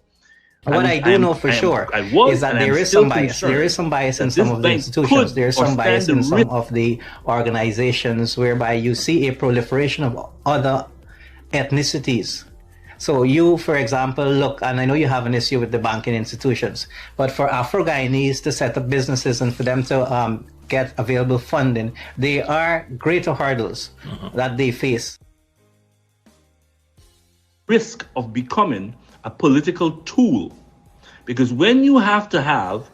What I do know for sure is that there is some bias. There is some bias in some of the institutions. There is some bias in some of the organizations whereby you see a proliferation of other ethnicities. So you, for example, look, and I know you have an issue with the banking institutions, but for Afro-Guyanese to set up businesses and for them to get available funding, there are greater hurdles that they face. Risk of becoming a political tool, because when you have to have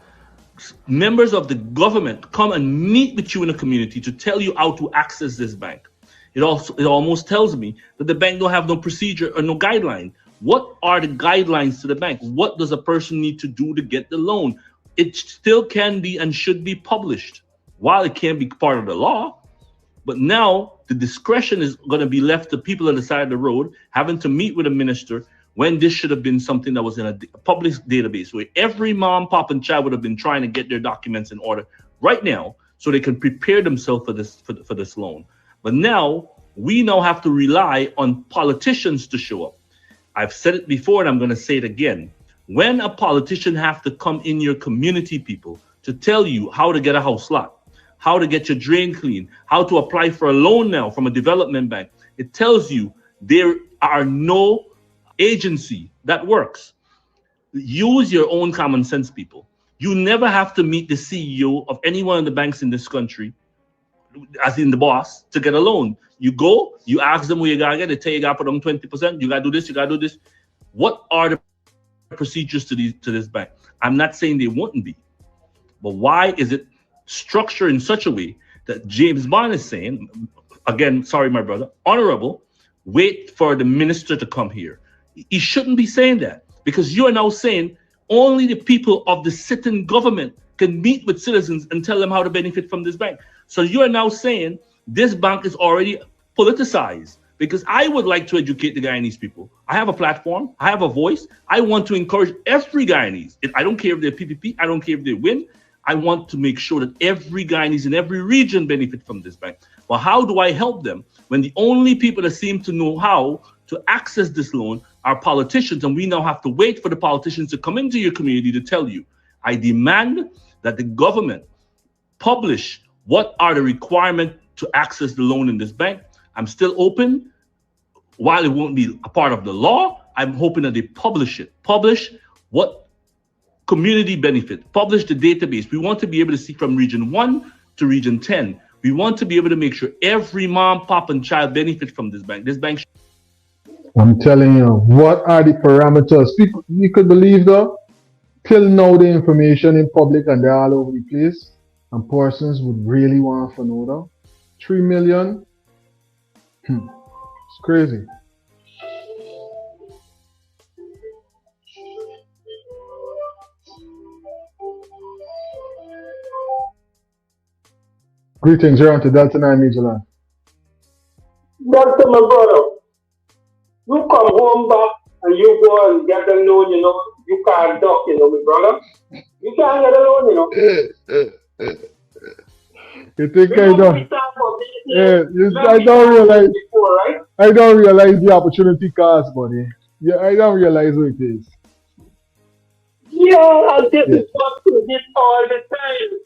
members of the government come and meet with you in a community to tell you how to access this bank, it almost tells me that the bank don't have no procedure or no guideline. What are the guidelines to the bank? What does a person need to do to get the loan? It still can be and should be published, while it can be part of the law. But now the discretion is going to be left to people on the side of the road having to meet with a minister, when this should have been something that was in a public database where every mom, pop, and child would have been trying to get their documents in order right now so they can prepare themselves for this loan. But now we now have to rely on politicians to show up. I've said it before and I'm going to say it again. When a politician have to come in your community, people, to tell you how to get a house lot, how to get your drain clean, how to apply for a loan now from a development bank, it tells you there are no agency that works. Use your own common sense, people. You never have to meet the CEO of any one of the banks in this country, as in the boss, to get a loan. You go, you ask them where you gotta get, they tell you gotta put on 20%, you gotta do this, you gotta do this. What are the procedures to this bank? I'm not saying they wouldn't be, but why is it structured in such a way that James Bond is saying, again, sorry, my brother, honorable, wait for the minister to come here. He shouldn't be saying that, because you are now saying only the people of the sitting government can meet with citizens and tell them how to benefit from this bank. So you are now saying this bank is already politicized, because I would like to educate the Guyanese people. I have a platform, I have a voice. I want to encourage every Guyanese. I don't care if they're PPP, I don't care if they win. I want to make sure that every Guyanese in every region benefit from this bank. But how do I help them when the only people that seem to know how to access this loan are politicians, and we now have to wait for the politicians to come into your community to tell you? I demand that the government publish what are the requirements to access the loan in this bank. I'm still open. While it won't be a part of the law, I'm hoping that they publish it. Publish what community benefit. Publish the database. We want to be able to see from region 1 to region 10. We want to be able to make sure every mom, pop, and child benefit from this bank. This bank. I'm telling you, what are the parameters? People, you could believe though, till now the information in public and they're all over the place, and persons would really want to know though. 3 million? It's crazy. Greetings, you're on to Delta9 Media. Doctor, my brother, you come home back and you go and get a loan, you know, you can't duck, you know, my brother. You can't get a loan, you know. You think I don't? Yeah, I don't realize. Before, right? I don't realize the opportunity cost, buddy. Yeah, I don't realize what it is. Yeah, and this is what we did all the time.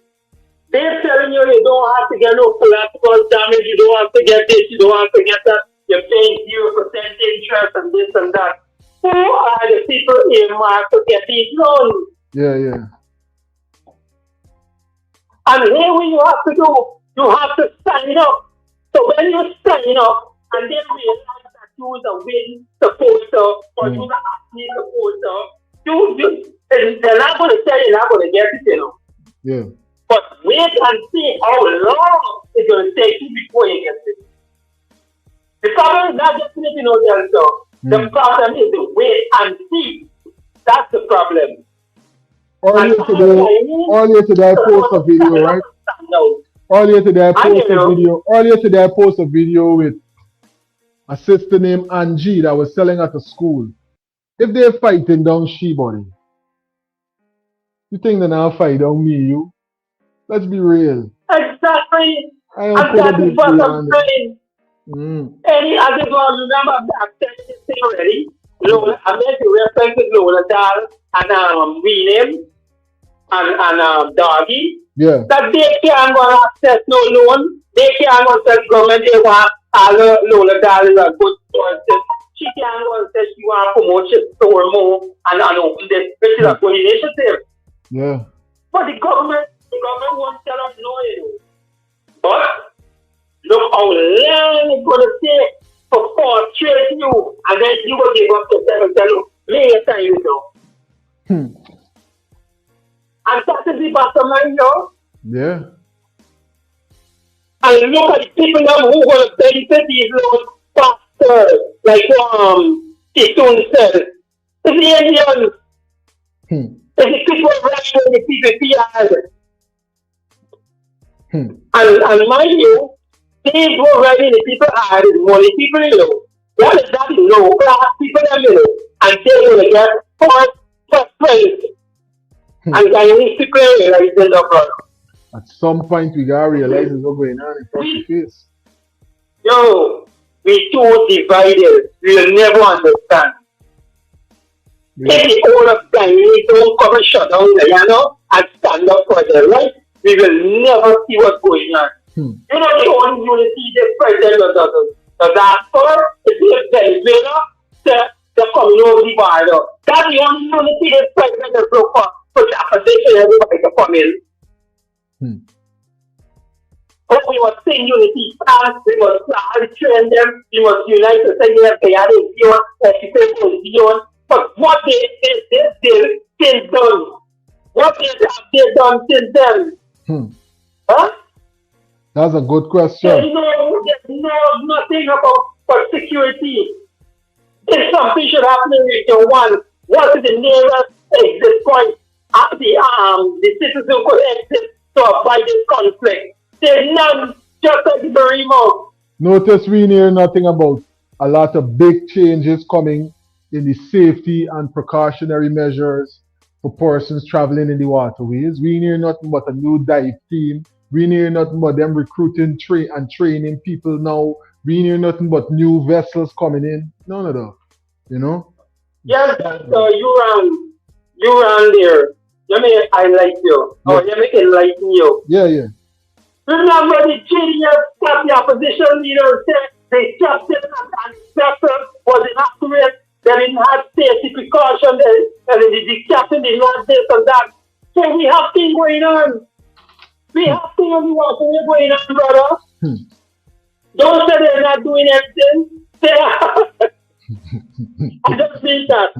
They're telling you you don't have to get no collateral damage, you don't have to get this, you don't have to get that. You're paying 0% interest and this and that. Who are the people earmarked to get these loans? Yeah. And here what you have to do, you have to sign up. So when you sign up and then realize that you was a win supporter or you was an athlete supporter, they're not going to tell you you're not going to get it, you know. Yeah. But wait and see how long it's going to take you before you get it. The problem is not just getting out there, so the problem is the wait and see. That's the problem. Earlier today, I posted a video, right? Earlier today, I posted a video with a sister named Angie that was selling at a school. If they're fighting down Shebody, you think they're not fight down me, you? Let's be real. Exactly. And that's what I'm saying. Any other one, remember, I've said this thing already. Lola, I made the reference with Lola Dahl and William and Doggy. Yeah. That they can't go and access no loan. They can't go and tell government they want Lola Dahl is a good person. She can't go and say she want to promote she store more and open this, which is a good initiative. Yeah. But the government won't tell us no, you know. But look how long it's going to take for portrait you, and then you will give up to them and tell you, later you know. And that is the bottom line, you know. Yeah. And look at the people now who are going to benefit these loans faster, like Titoon said. It's the Indians. It's the people running the PPP. And mind you, these were writing the people are the money people, you know. That is low class people, you know. And they're going to get first place. And Guyanese people, like the brother. At some point, we gotta realize what's going on in front of the face. Yo, we too divided. We will never understand. Yeah. If the whole of Guyana don't come and shut down Guyana and stand up for their right, we will never see what's going on. You know the only unity the president does ask for is the Venezuela, they're coming over the border. That's the only unity the president has looked for the opposition everybody to come in. But we must sing unity fast, we must train them, we must unite to say yes, they are in Zion, Zion. But what they done? What have they done since then? Huh? That's a good question. There's nothing about security. If something should happen in Region 1, what is the nearest exit point the citizen could exit to avoid this conflict? There's none, just like Barima. Notice we hear nothing about a lot of big changes coming in the safety and precautionary measures for persons traveling in the waterways. We hear nothing but a new dive team. We hear nothing but them recruiting and training people now. We hear nothing but new vessels coming in. None of that, you know? Yes, so you ran there. Let me highlight you. Yeah. Or let me enlighten you. Yeah. Remember the genius that the opposition leader said the captain and inspector was inaccurate. They didn't have safety precautions. The captain did not this and that. So we have things going on. We have things on the water going on, brother. Don't say they're not doing everything. They are. I don't think that.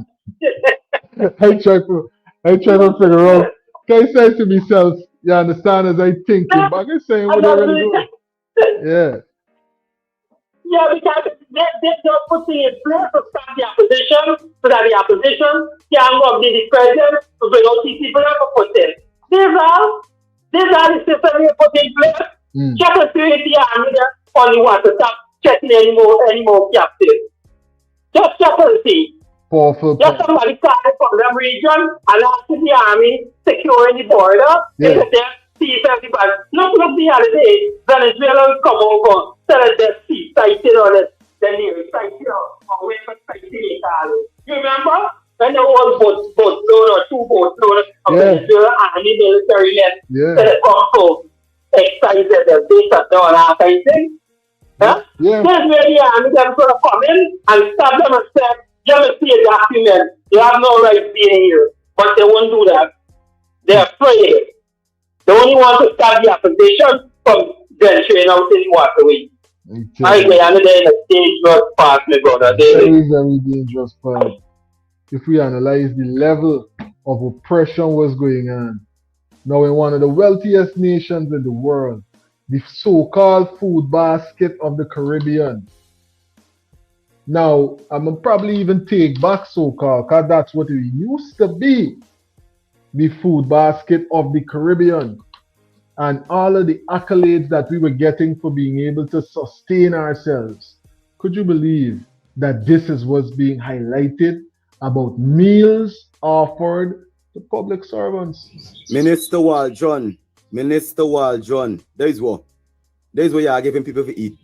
I try to figure out. I say to myself, you understand, as I think, but I'm saying what they're really doing. Yeah. Yeah, because they don't put things in place to stop the opposition, so that the opposition can go up to the president to bring out these people and put in. These are the systems we put in place. Check and see if the army only want to stop checking any more captives. Just check and see. Powerful. Just somebody started from that region and asking the army securing the border. Yeah. See if everybody. Look the other day, Venezuela will come over, tell us their sea sighted on it, the nearest sighted or wherever sighted in Italy. You remember? When the whole boat load or two boats load of Venezuela army military men, they come to excited them, they shut down that kind of thing. Huh? Yeah. There's where the army them going to come in and stop them and say, you have to see a document, you have no right being here. But they won't do that. They're afraid. They only want to stop the opposition from venturing out in the waterway. I say, I'm in a dangerous path, my brother. Very, very dangerous path. If we analyze the level of oppression was going on, now in one of the wealthiest nations in the world, the so-called food basket of the Caribbean. Now, I'm gonna probably even take back so-called, because that's what it used to be. The food basket of the Caribbean, and all of the accolades that we were getting for being able to sustain ourselves. Could you believe that this is what's being highlighted about meals offered to public servants? Minister Waldron, there is what you are giving people to eat.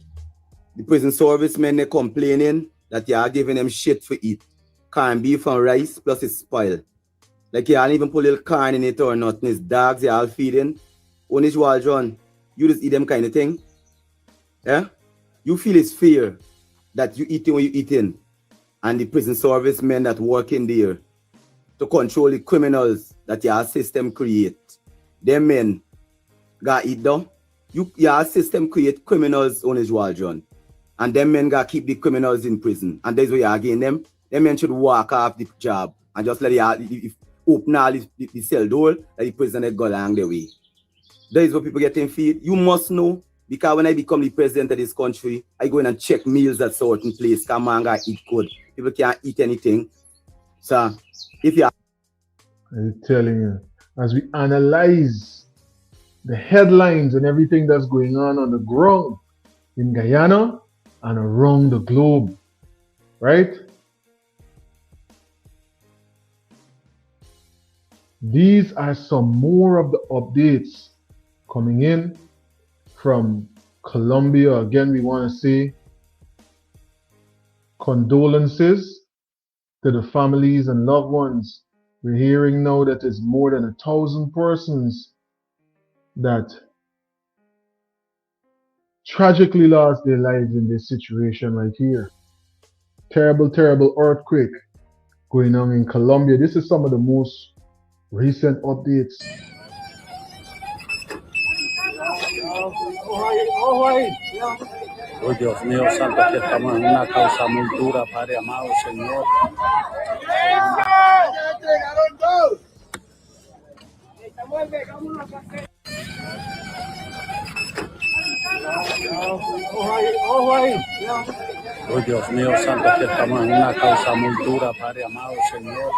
The prison servicemen, they complaining that you are giving them shit for eat. Corned beef and rice plus it's spoiled. Like you can't even put a little corn in it or nothing. It's dogs you all feeding. Only Waldron, you just eat them kind of thing. Yeah? You feel it's fear that you eating when you eating. And the prison servicemen that work in there to control the criminals that your system create. Them men got eat down. Your system create criminals, only Waldron. And them men got keep the criminals in prison. And that's why you again them. Them men should walk off the job and just let you open all the cell door that the prisoner go along the way. That is what people getting feed. You must know, because when I become the president of this country, I go in and check meals at certain place. Come on, I eat good. People can't eat anything. So if you I'm telling you, as we analyze the headlines and everything that's going on the ground in Guyana and around the globe, right? These are some more of the updates coming in from Colombia. Again, we want to say condolences to the families and loved ones. We're hearing now that there's more than 1,000 persons that tragically lost their lives in this situation right here. Terrible, terrible earthquake going on in Colombia. This is some of the most recent updates. Oh Dios mío santo, que estamos en una causa muy dura, Padre amado Señor. Oh Dios mío santo, que estamos en una causa muy dura, Padre amado Señor.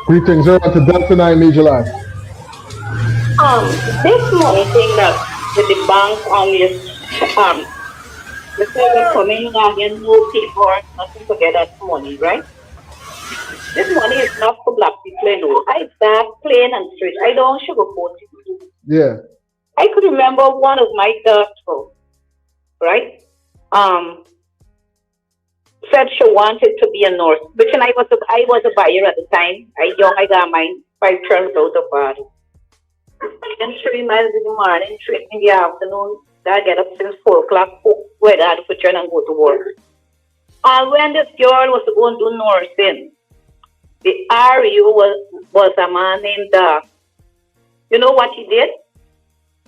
Greetings, to Delta9 Media Live. This money thing that with the bank always the person coming and get no paper, nothing to get that money, right? This money is not for black people, you know. I that plain and straight. I don't sugarcoat it. Yeah. I could remember one of my daughters, right? Said she wanted to be a nurse, which I was a buyer at the time. I got mine 5 terms out of her. Then 3 miles in the morning, 3 in the afternoon. I get up since 4 o'clock, where I had to turn and go to work. And when this girl was going to do nursing, the RU was a man named you know what he did?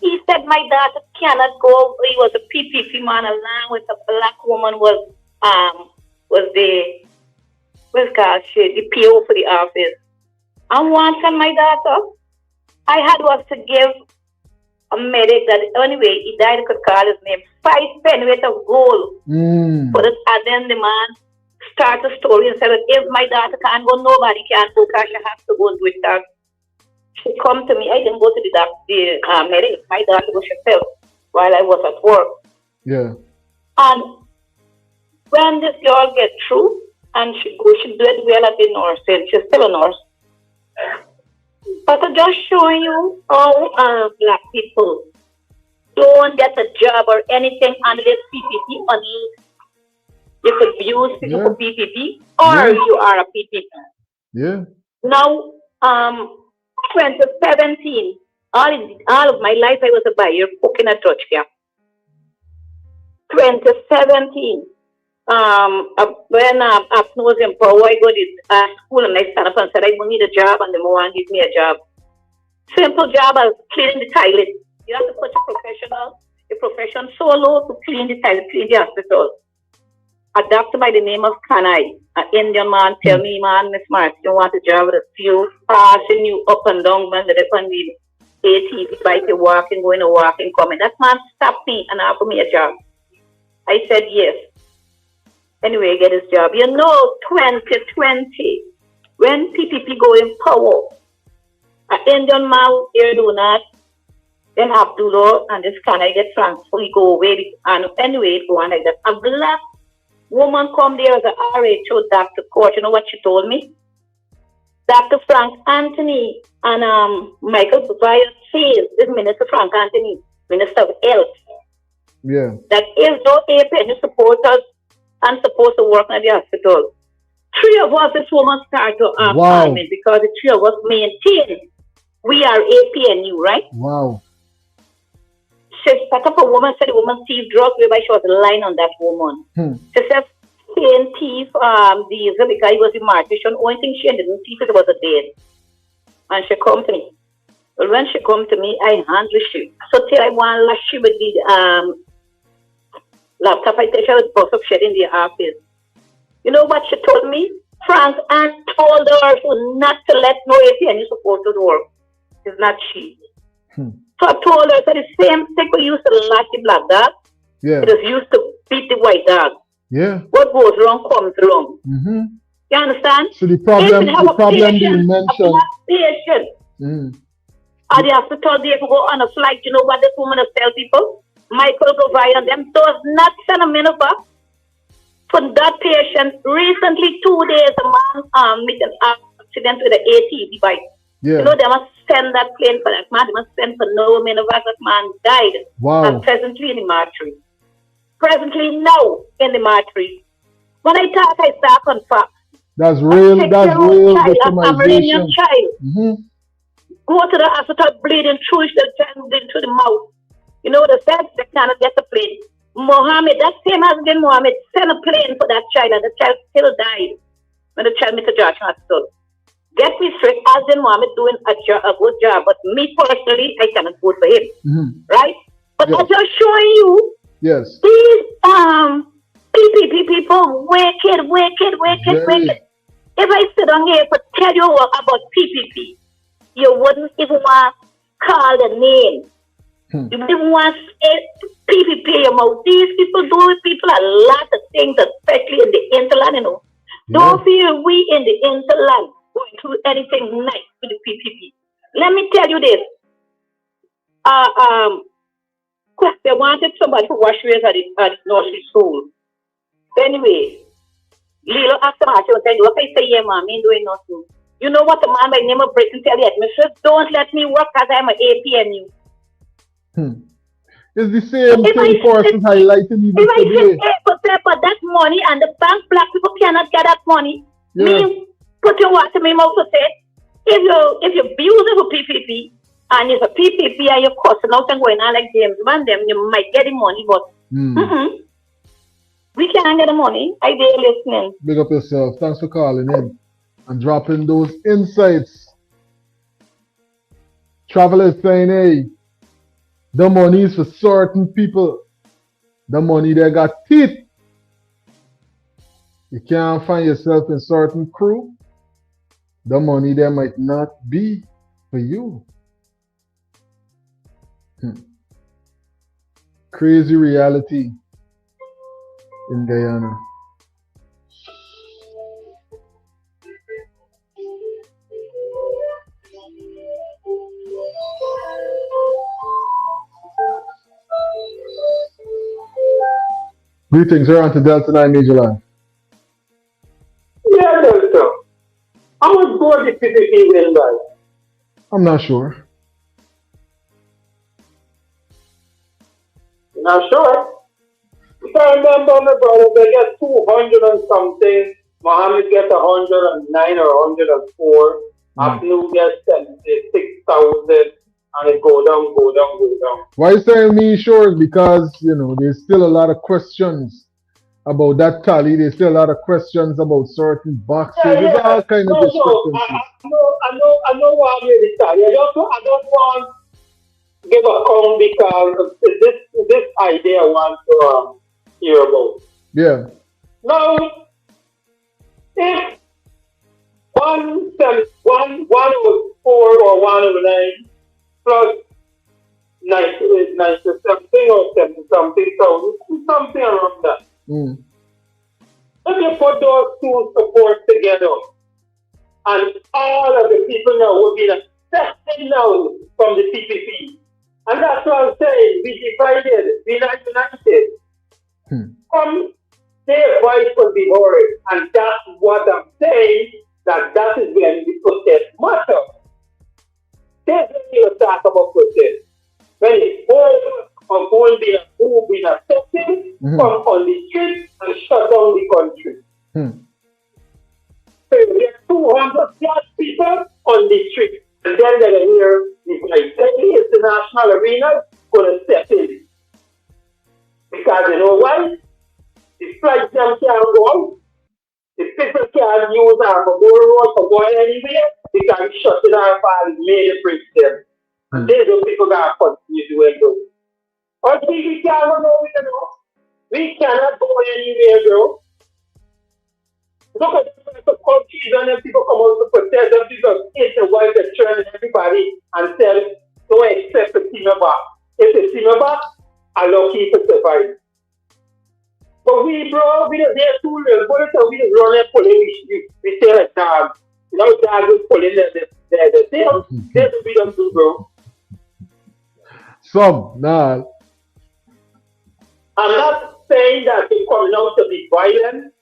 He said my daughter cannot go. He was a PPP man along with a black woman was the PO for the office. And once on my daughter, I had was to give a medic that anyway he died, could call his name, 5 pennies of gold. But and then the man started a story and said, if my daughter can't go, nobody can go because she has to go and do it. She come to me. I didn't go to the medic. My daughter was herself while I was at work. Yeah. And when this girl gets through and she did well at the nursing, she's still a nurse. But I'm just showing you how black people don't get a job or anything under this PPP money. You could use people for PPP or you are a PPP. Yeah. Now, 2017, all of my life I was a buyer cooking at Dutch Camp. 2017, when after was in power, I go to school and I stand up and said, I need a job, and the man give me a job. Simple job as cleaning the toilet. You have to put a profession so low to clean the toilet, clean the hospital. Adopted by the name of Kanai, an Indian man, tell me, man, Miss Mark, you want a job with a few passing you up and down, man, that on the ATV bike, you walking, going to walking, coming. That man stopped me and offered me a job. I said yes. Anyway, get his job. You know, 2020, when PPP go in power, an Indian man here do not, then Abdullah and this Kanai get transferred, we go away, and anyway, it go on like that. A black woman come there as a RHO Dr. Court. You know what she told me? Dr. Frank Anthony and Michael Tobias says, this Minister Frank Anthony, Minister of Health, that if no APN supporters and supposed to work at the hospital, 3 of us, this woman started to comment because the 3 of us maintain we are APNU, right? Wow. She set up a woman, said the woman thief drugs, whereby she was lying on that woman. She said, saying thief diesel because he was a mortician. Only thing she didn't thief it was a dead. And she come to me. But when she come to me, I handle she. So till I want to she with the laptop, I take her with both of shit in the office. You know what she told me? Frank and told her not to let no AP and you supposed to work. It's not she. So I told her that the same thing we used to lash the black dog. Yeah. It is used to beat the white dog. Yeah. What goes wrong comes wrong. You understand? So the problem being mentioned. Patient. And the hospital they go on a flight. You know what this woman has tell people? Michael Govaya and them does not send a minute back. For that patient, recently 2 days a man met an accident with an AT device. Yeah. You know they must send that plane for that man. They must send for no minute back. That man died. Wow. And presently in the mortuary. Presently now in the mortuary. When I talk, I start on facts. That's real. That's real victimization. Child. Go to the hospital bleeding through the child into the mouth. You know the sense they cannot get the plane. Mohammed, that same husband Mohammed sent a plane for that child and the child still died when the child met the George Hospital. Get me straight, husband Mohammed doing a good job, but me personally, I cannot vote for him. Right? But I'm just showing you these PPP people wicked. If I sit on here to tell you about PPP, you wouldn't even want to call the name. You wouldn't want to say PPP about these people do people a lot of things, especially in the interland, you know. Don't feel we in the interland going through anything nice with the PPP. Let me tell you this. They wanted somebody to wash ways at the nursery school. Anyway, Lilo asked the master and said, what I say, yeah, mom, I'm doing nothing. You know what the man by name of Britain tell the administrators? Don't let me work as I'm an APNU. It's the same person highlighting even today. If I but that money and the bank black people cannot get that money, me put your water in my mouth to say, if you abuse it for PPP and it's a PPP and you're cussing out and going on like James Van them, you might get the money, but we can't get the money. I dare listening. Big up yourself. Thanks for calling in and dropping those insights. Travelers saying, hey, the money is for certain people. The money they got teeth. You can't find yourself in certain crew. The money there might not be for you. Crazy reality in Guyana. Greetings, you're on to Delta9 Media Line. Yeah, Delta. How much gold did PPP win by? I'm not sure. You're not sure? If I remember, my brother, they get 200 and something. Mohammed gets 109 or 104. Abnu gets 6,000. And it go down. Why you saying me sure? Because, you know, there's still a lot of questions about that tally. There's still a lot of questions about certain boxes. There's all kind of discrepancies. I know why I'm really sorry. I don't want to give a count because this idea I want to hear about. Yeah. Now, if 104 or 109 plus 90 something or 70 something, so something around that. If you put those two supports together, and all of the people now will be accepted now from the PPP, and that's what I'm saying. We divided, we not united. Their voice will be heard, and that's what I'm saying. That is when the protest matters. There's when you talk about protest. When it's all of who being accepted, come on the street and shut down the country. So you get 200 plus people on the street, and then they're here, like the international arena going to step in. Because you know why? The flights them can't go out. The people can't use our go road for going anywhere because we shut it down and made it bridge them. And there's those people that continue doing those. But we can't go nowhere, you know. We cannot go anywhere, bro. Look at the countries and then people come out to protest them because it's the way they turn everybody and tell, don't accept the team back. If the team back, allow people to survive. But we, bro, we don't dare too little. But it's we just run and pulling, we say like dogs. You know, dogs is pulling the tail. That's what we don't do, bro. Nah. I'm not saying that they're coming out to be violent,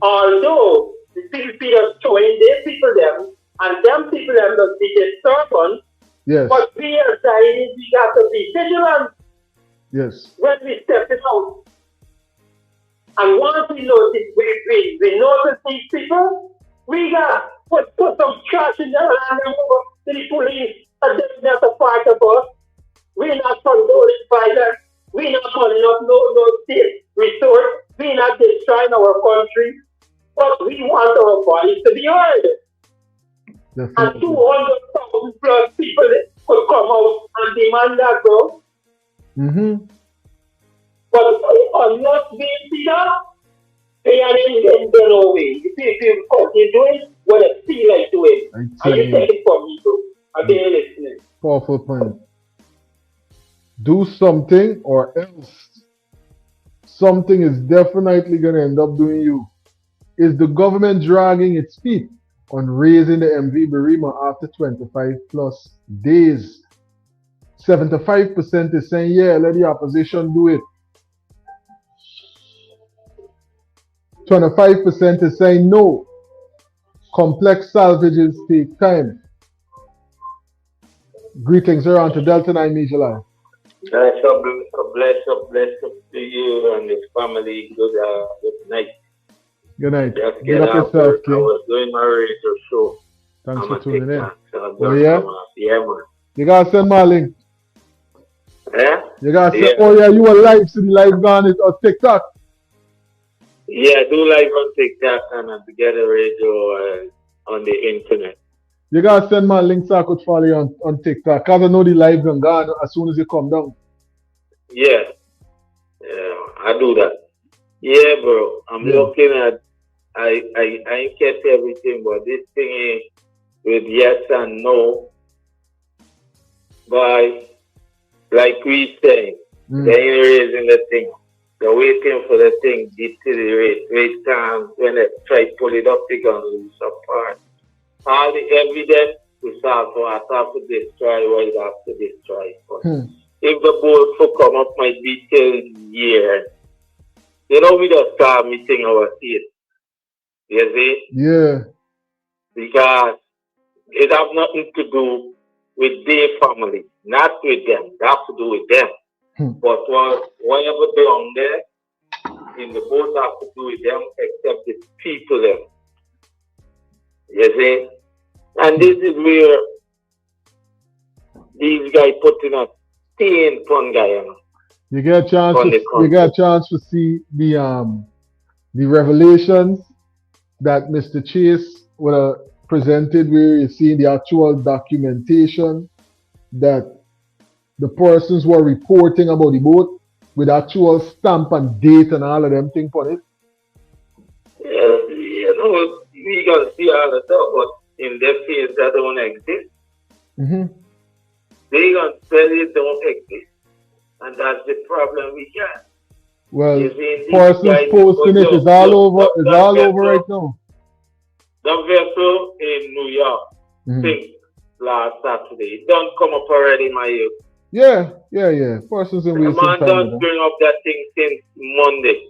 although the people are showing their people them, and them people them that be disturbance. Yes. But we are saying we have to be vigilant. Yes. When we step out. And once we notice, we notice these people, we got put some trash in there and hand them over to the police, and then that's a part of us. We're not condoning violence. We're not calling up no state resource. We're not destroying our country. But we want our bodies to be heard. And 200,000 plus people could come out and demand that, bro. But unless we see that, they are in no way. If you continue doing what I feel like doing, and you take it from me, bro. I've been listening. Powerful point. Do something or else something is definitely going to end up doing you. Is the government dragging its feet on raising the MV Barima after 25 plus days? 75% is saying, yeah, let the opposition do it. 25% is saying no. Complex salvages take time. Greetings, you're on to Delta9 Media Live. Bless up to you and your family. Good night. Good night. Just Get up yourself, I was doing my radio show. Thanks for tuning in. Oh, yeah? Yeah, man. You gotta send my link. Yeah? You gotta send, oh yeah, you were live, so the live gone it on TikTok. Yeah, I do live on TikTok and on Together Radio on the internet. You gotta send my link so I could follow you on TikTok. Cause I know the live gone as soon as you come down. Yeah. Yeah, I do that. Yeah, bro. I'm looking at I ain't catch everything, but this thing is with yes and no. But like we say, they ain't raising the thing. They're waiting for the thing to deteriorate. Wait time when they try to pull it up, they're gonna lose apart. All the evidence is also have to destroy what it has to destroy. If the boat for come up might be till year, you know, we just start missing our seat. You see? Yeah. Because it has nothing to do with their family, not with them. It has to do with them. But whatever down there in the boat has to do with them, except the people them. You see? And this is where these guys putting a stain pun guy. You get a chance to see the revelations that Mr. Chase would have presented, where you see the actual documentation that the persons were reporting about the boat with actual stamp and date and all of them things on it. Yeah, you know, we gonna see all the stuff, but in their face that don't exist. They gonna tell you don't exist. And that's the problem we got. Well, persons posting it is all over. It's all over right now. The vessel in New York since last Saturday. It don't come up already, my youth. Yeah. Persons in wasting time. The man don't bring up that thing since Monday.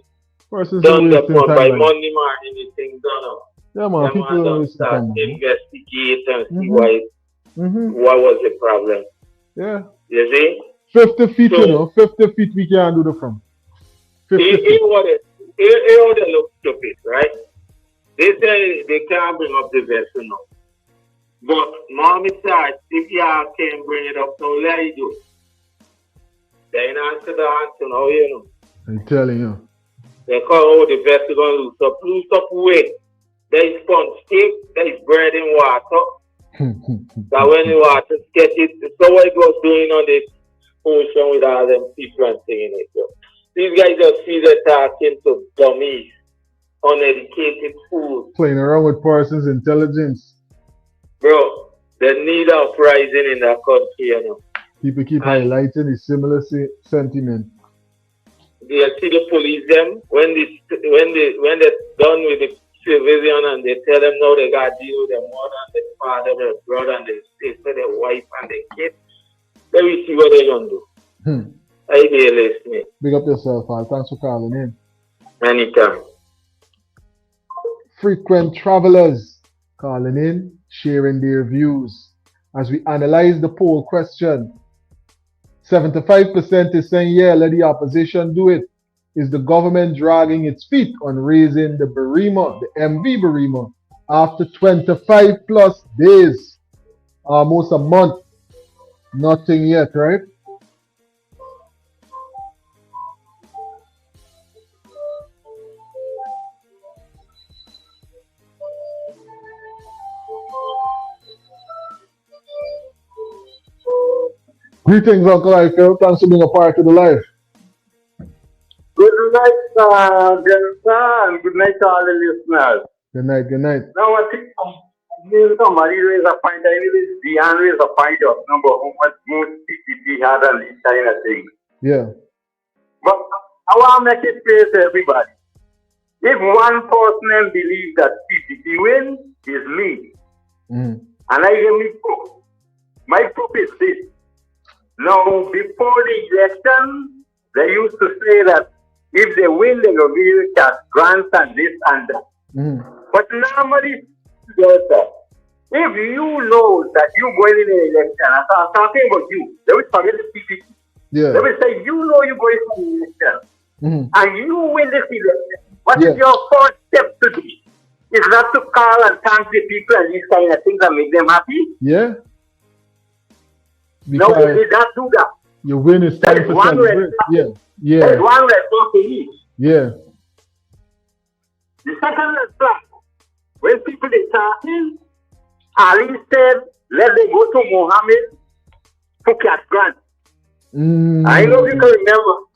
Persons done in that wasting one time. by Monday morning, anything done up. Yeah, man. The man don't start investigate and see what was the problem. Yeah. You see? 50 feet, you know. 50 feet we can't do the from. 50 feet. Here how they look stupid, right? They say they can't bring up the vessel now. But mommy said, if y'all can't bring it up, so let you do it. They ain't answer the answer now, you know. I'm telling you. They call the vessel gonna lose up. Lose up weight. There is sponge cake, there is bread and water, That when you want to get it, so what it was doing on this ocean with all them people and saying it. So these guys just see they're talking to dummies, uneducated fools. Playing around with person's intelligence. Bro, the need of rising in that country, you know. People keep highlighting the similar sentiment. You see the police them when they're done with the civilian and they tell them now they got to deal with their mother and their father, their brother and their sister, their wife and their kids. Let me see what they're gonna do. Hey there, listening. Big up yourself, Al. Thanks for calling in. Anytime. Frequent travelers calling in, sharing their views. As we analyze the poll question, 75% is saying, yeah, let the opposition do it. Is the government dragging its feet on raising the Barima, the MV Barima, after 25 plus days? Almost a month. Nothing yet, right? Greetings, Uncle Eiffel. Thanks for being a part of the life. Good night, Jensen, and good night to all the listeners. Good night, good night. Now, I think somebody raised a point. I really Dion raised a point of number how much most PPP had and this kind of thing. Yeah. But I want to make it clear to everybody. If one person believes that PPP wins, is me. And I give me proof. My proof is this. Now, before the election, they used to say that if they win, they will give you cash grants and this and that. But normally, if you know that you're going in an election, I'm talking about you, they will forget the PPP. Yeah. They will say, you know you're going for the election, and you win this election. What is your first step to do? Is not to call and thank the people and these kind of things and make them happy? Yeah. No, we did not do that. Your win is time for celebration. Yeah. Yeah. There's one response to me. Yeah. The second response, when people are talking, Ali said, let them go to Mohammed for cash grant. I know you can remember.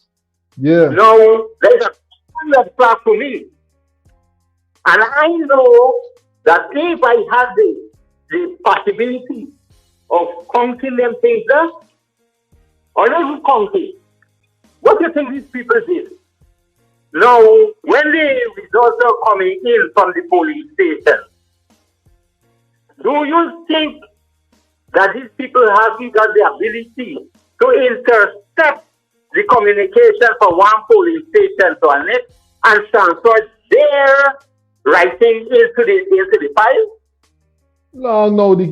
Yeah. No, there's a second response to me. And I know that if I had the possibility of counting them things up, or not even counting, what do you think these people did? Now, when the results are coming in from the police station, do you think that these people haven't got the ability to intercept the communication from one police station to the next and transfer their writing into the file? No, they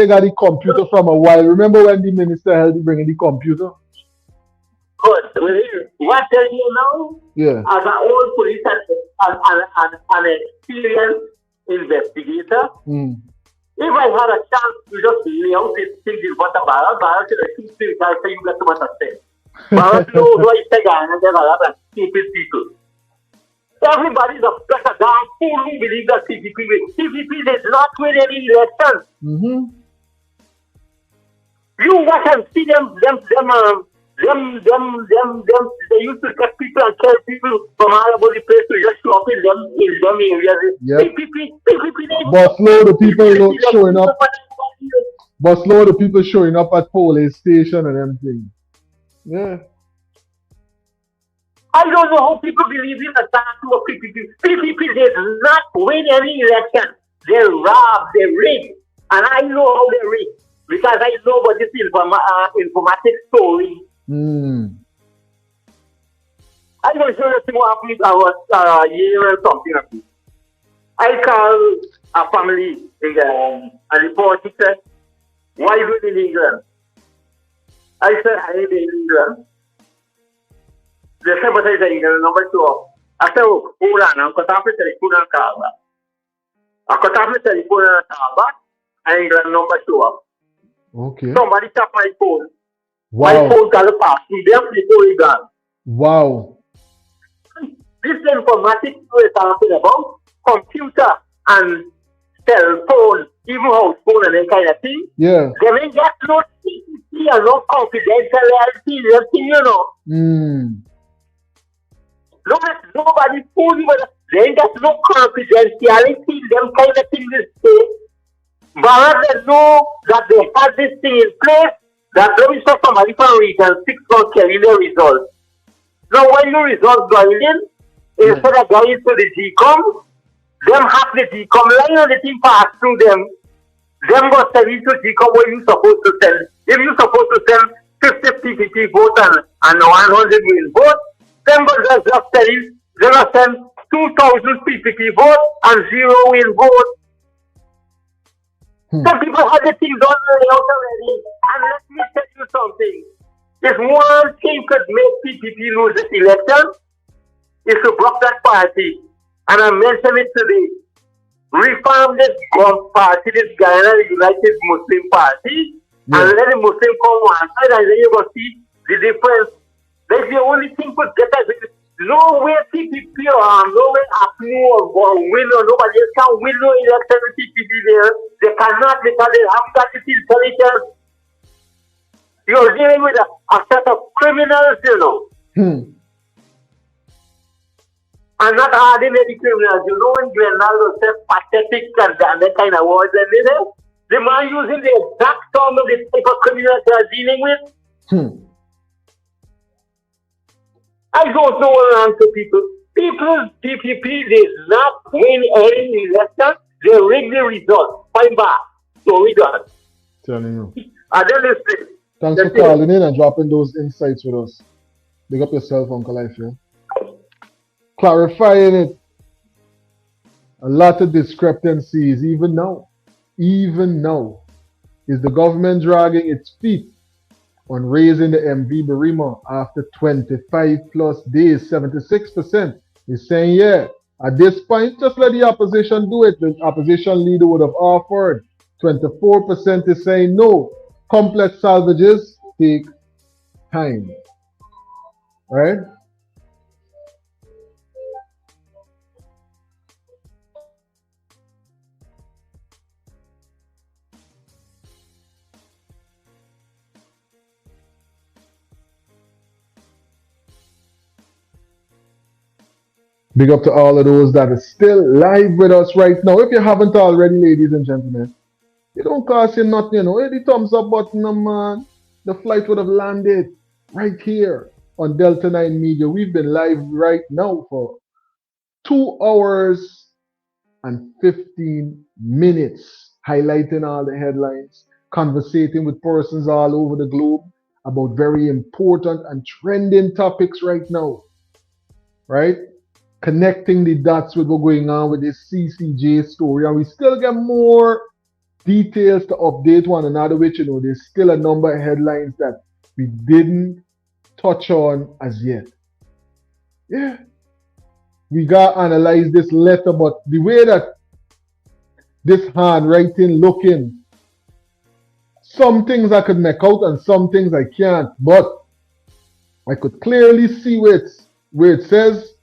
got the computer from a while. Remember when the minister held bringing the computer? Good. What I tell you now? Yeah. As an old police and experienced investigator, if I had a chance to just lay out this thing in what about should I keep saying that you got too much to say? But no, I say and then other stupid people. Everybody's a damn fool who believes that CPP wins. CPP did not win any elections. You watch and see them, they used to cut people and kill people from all over the place to just show up in them areas. Yep. PPP, But slow the people showing up. But slow the people showing up at police station and everything. Yeah. I don't know how people believe in the statue of PPP. PPP did not win any election. They robbed, they rigged. And I know how they rigged. Because I know about this informatics story. I was sure that what happened about a year or something like this. I called a family in the report. He said, why are you in England? I said, I am in England. They said, but I said, England, number 2. I said, oh, hold on, I'm cut off the telephone and call back. I cut off the telephone and call back, and England number 2. Okay. Somebody tapped my phone. Wow. My phone got a pass through them before he gone. Wow. This informatics we're talking about, computer and cell phone, even house phone and that kind of thing. Yeah. They ain't got no secrecy and no confidentiality, nothing, you know. Nobody fool you, but they ain't got no confidentiality, them kind of thing this day. But they know that they had this thing in place, that there is somebody from region 6 months carrying the results. Now when the results going in, instead of going to the GCOM, them have the GCOM line and the thing pass through them. Them go send it to GCOM where you supposed to send. If you supposed to send 50 PPP votes and 100 win votes, them go just send it. They go send 2,000 PPP votes and 0 win votes. Some people have the things done already. And let me tell you something. If one thing could make PPP lose this election, is to block that party. And I mentioned it today. Reform this party, this Guyana United Muslim Party, and let the Muslim come one side, and then you're going to see the difference. That's the only thing could get us. No way PPP or no way APNU or win or nobody else can win no election with PPP there. They cannot because they haven't got the intelligence. You're dealing with a set of criminals, you know. And not ordinary criminals. You know when Glenaldo said pathetic and that kind of words and the man using the exact term of the type of criminals they are dealing with. I don't know what to answer people. People's PPP did not win any election. They rigged the results. Fine back. So we done. Telling you. And then listen. Thanks for calling in and dropping those insights with us. Big up yourself, Uncle Life, yeah? Clarifying it. A lot of discrepancies, even now. Is the government dragging its feet on raising the MV Barima after 25 plus days? 76% is saying, yeah, at this point, just let the opposition do it. The opposition leader would have offered. 24% is saying no. Complex salvages take time. Right? Big up to all of those that are still live with us right now. If you haven't already, ladies and gentlemen, it don't cost you nothing, you know. Hit the thumbs up button, man. The flight would have landed right here on Delta9 Media. We've been live right now for 2 hours and 15 minutes, highlighting all the headlines, conversating with persons all over the globe about very important and trending topics right now, right? Connecting the dots with what's going on with this CCJ story, and we still get more details to update one another with. You know, there's still a number of headlines that we didn't touch on as yet. Yeah, we gotta analyze this letter, but the way that this handwriting looking, some things I could make out and some things I can't, but I could clearly see where it says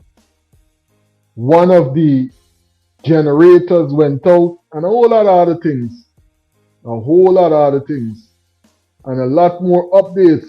one of the generators went out and a whole lot of other things. And a lot more updates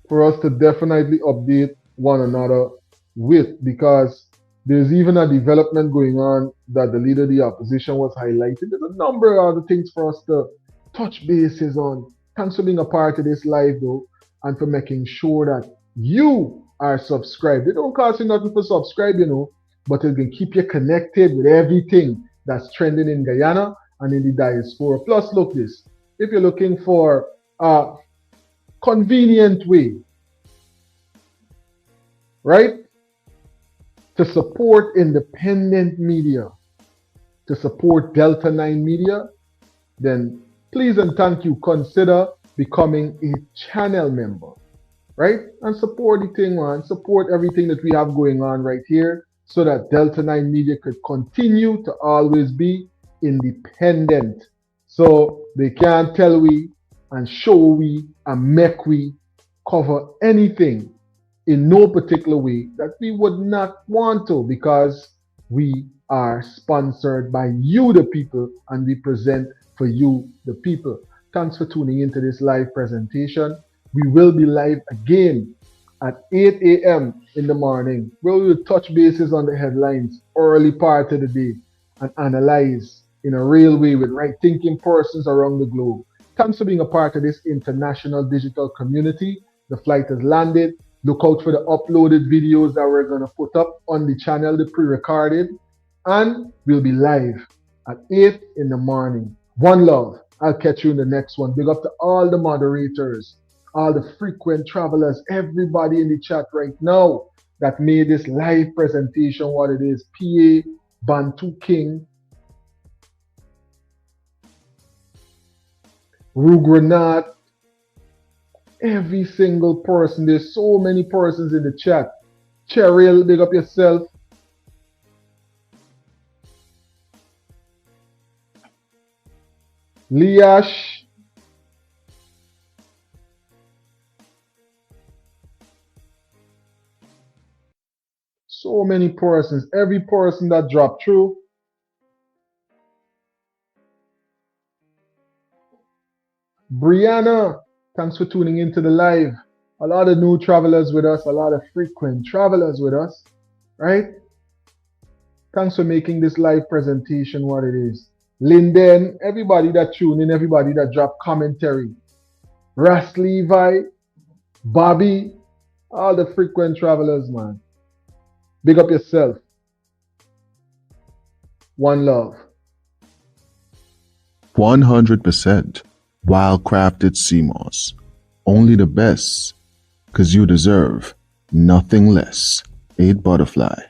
for us to definitely update one another with, because there's even a development going on that the leader of the opposition was highlighting. There's a number of other things for us to touch bases on. Thanks for being a part of this live though, and for making sure that you are subscribed. It don't cost you nothing for subscribe, you know, but it can keep you connected with everything that's trending in Guyana and in the diaspora. Plus, look this. If you're looking for a convenient way, right, to support independent media, to support Delta9 Media, then please and thank you, consider becoming a channel member, right? And support the thing, man. Support everything that we have going on right here, so that Delta9 Media could continue to always be independent. So they can't tell we and show we and make we cover anything in no particular way that we would not want to, because We are sponsored by you, the people, and we present for you, the people. Thanks for tuning into this live presentation. We will be live again at 8 a.m. in the morning, where we will touch bases on the headlines early part of the day and analyze in a real way with right thinking persons around the globe. Thanks for being a part of this international digital community. The flight has landed. Look out for the uploaded videos that we're going to put up on the channel, the pre-recorded. And we'll be live at 8 in the morning. One love. I'll catch you in the next one. Big up to all the moderators, all the frequent travelers, everybody in the chat right now that made this live presentation what it is. PA, Bantu King, Rugranat, every single person. There's so many persons in the chat. Cheryl, big up yourself. Liash. So many persons. Every person that dropped through. Brianna, thanks for tuning into the live. A lot of new travelers with us, a lot of frequent travelers with us, right? Thanks for making this live presentation what it is. Linden, everybody that tuned in, everybody that dropped commentary. Ras Levi, Bobby, all the frequent travelers, man. Big up yourself. One love. 100% wild-crafted sea moss. Only the best, 'cause you deserve nothing less. 8 Butterfly.